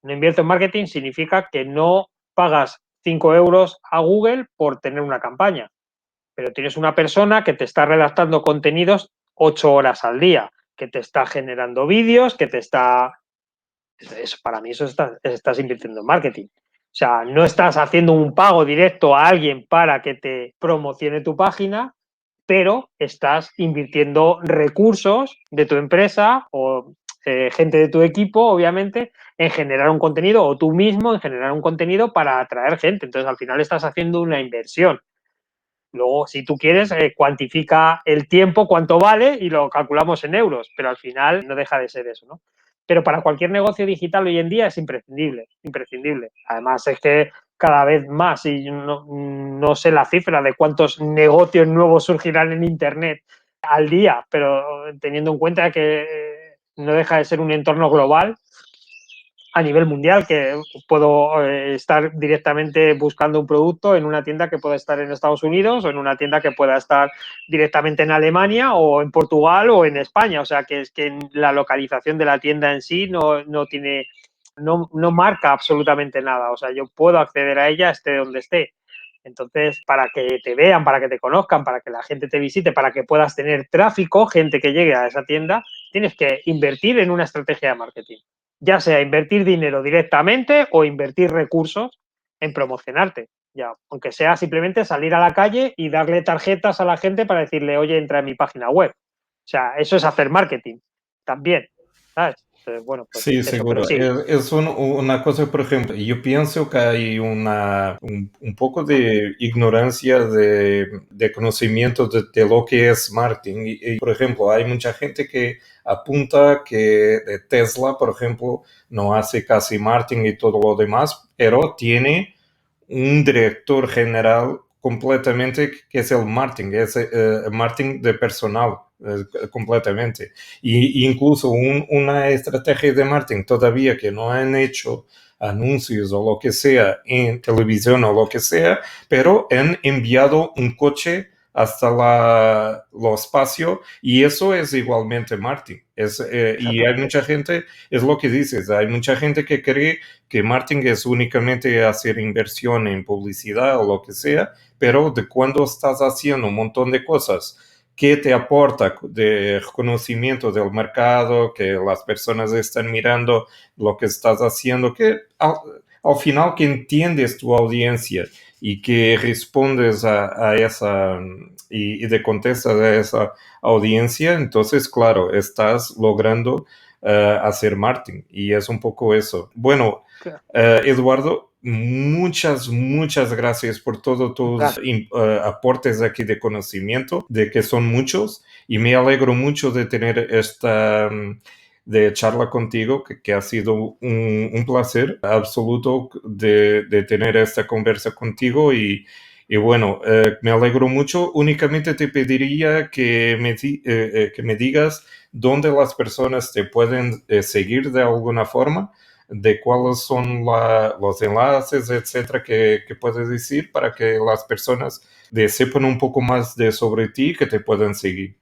No invierto en marketing significa que no pagas 5 euros a Google por tener una campaña, pero tienes una persona que te está redactando contenidos 8 horas al día, que te está generando vídeos, que te está... Eso, para mí eso estás invirtiendo en marketing. O sea, no estás haciendo un pago directo a alguien para que te promocione tu página, pero estás invirtiendo recursos de tu empresa o gente de tu equipo, obviamente, en generar un contenido, o tú mismo en generar un contenido para atraer gente. Entonces, al final estás haciendo una inversión. Luego, si tú quieres, cuantifica el tiempo, cuánto vale y lo calculamos en euros, pero al final no deja de ser eso, ¿no? Pero para cualquier negocio digital hoy en día es imprescindible, imprescindible. Además, es que cada vez más, y no sé la cifra de cuántos negocios nuevos surgirán en Internet al día, pero teniendo en cuenta que no deja de ser un entorno global a nivel mundial, que puedo estar directamente buscando un producto en una tienda que pueda estar en Estados Unidos o en una tienda que pueda estar directamente en Alemania o en Portugal o en España. O sea, que es que la localización de la tienda en sí no marca absolutamente nada. O sea, yo puedo acceder a ella esté donde esté. Entonces, para que te vean, para que te conozcan, para que la gente te visite, para que puedas tener tráfico, gente que llegue a esa tienda, tienes que invertir en una estrategia de marketing. Ya sea invertir dinero directamente o invertir recursos en promocionarte. Ya, aunque sea simplemente salir a la calle y darle tarjetas a la gente para decirle, oye, entra en mi página web. O sea, eso es hacer marketing también, ¿sabes? Entonces, bueno, pues Sí, eso, pero seguro. sí. Es una cosa, por ejemplo, yo pienso que hay un poco de ignorancia de conocimiento de lo que es marketing. Por ejemplo, hay mucha gente que apunta que Tesla, por ejemplo, no hace casi marketing y todo lo demás, pero tiene un director general completamente que es el marketing, es marketing de personal completamente. Y incluso una estrategia de marketing todavía que no han hecho anuncios o lo que sea en televisión o lo que sea, pero han enviado un coche hasta lo espacio y eso es igualmente marketing. Y hay mucha gente, es lo que dices, hay mucha gente que cree que marketing es únicamente hacer inversión en publicidad o lo que sea, pero de cuando estás haciendo un montón de cosas que te aporta de conocimiento del mercado, que las personas están mirando lo que estás haciendo, que al final que entiendes tu audiencia y que respondes a esa y te contestas a esa audiencia, entonces, claro, estás logrando hacer marketing y es un poco eso. Bueno, Eduardo, muchas gracias por todos tus aportes aquí de conocimiento, de que son muchos, y me alegro mucho de tener esta de charla contigo, que ha sido un placer absoluto de tener esta conversa contigo y bueno, me alegro mucho. Únicamente te pediría que me digas dónde las personas te pueden seguir de alguna forma, de cuáles son los enlaces, etcétera, que puedes decir para que las personas sepan un poco más sobre ti, que te puedan seguir.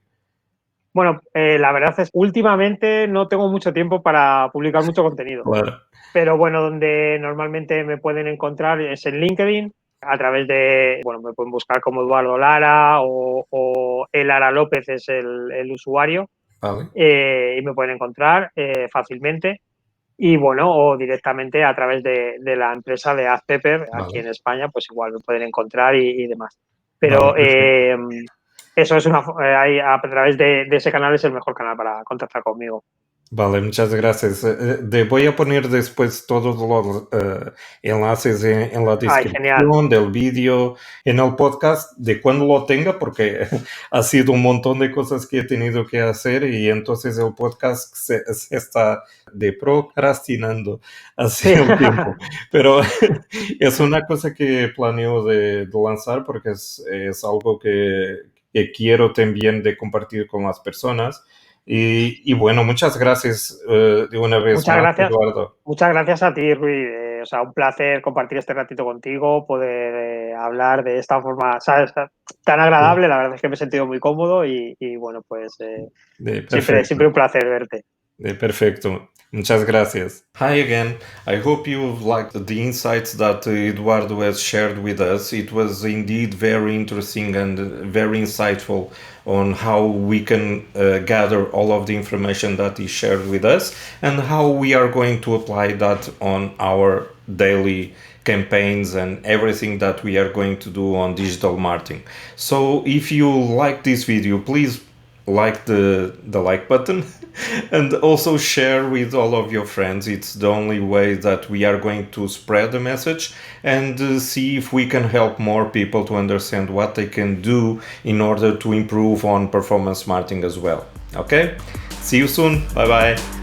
Bueno, la verdad es que últimamente no tengo mucho tiempo para publicar mucho contenido. Claro. Pero bueno, donde normalmente me pueden encontrar es en LinkedIn, a través de, bueno, me pueden buscar como Eduardo Lara o Lara López es el usuario, Vale. y me pueden encontrar fácilmente. Y bueno, o directamente a través de la empresa de AdPepper aquí Vale. en España, pues igual me pueden encontrar y demás. Vale, Pero perfecto. eso es a través de ese canal es el mejor canal para contactar conmigo. Vale, muchas gracias. Voy a poner después todos los enlaces en la Ay, genial. descripción del vídeo, en el podcast, de cuando lo tenga, porque ha sido un montón de cosas que he tenido que hacer y entonces el podcast se está procrastinando Sí. hace un tiempo. Pero es una cosa que planeo de lanzar porque es algo que quiero también de compartir con las personas. Y bueno, muchas gracias de una vez Muchas más, gracias. Eduardo. Muchas gracias a ti, Rui. O sea, un placer compartir este ratito contigo, poder hablar de esta forma, ¿sabes? Tan agradable. La verdad es que me he sentido muy cómodo y bueno, pues siempre Perfecto. un placer verte. Perfecto. Muchas gracias. Hi again. I hope you've liked the insights that Eduardo has shared with us. It was indeed very interesting and very insightful on how we can gather all of the information that he shared with us and how we are going to apply that on our daily campaigns and everything that we are going to do on digital marketing. So if you like this video, please like the like button and also share with all of your friends. It's the only way that we are going to spread the message and see if we can help more people to understand what they can do in order to improve on performance marketing as well. Okay, see you soon. Bye bye.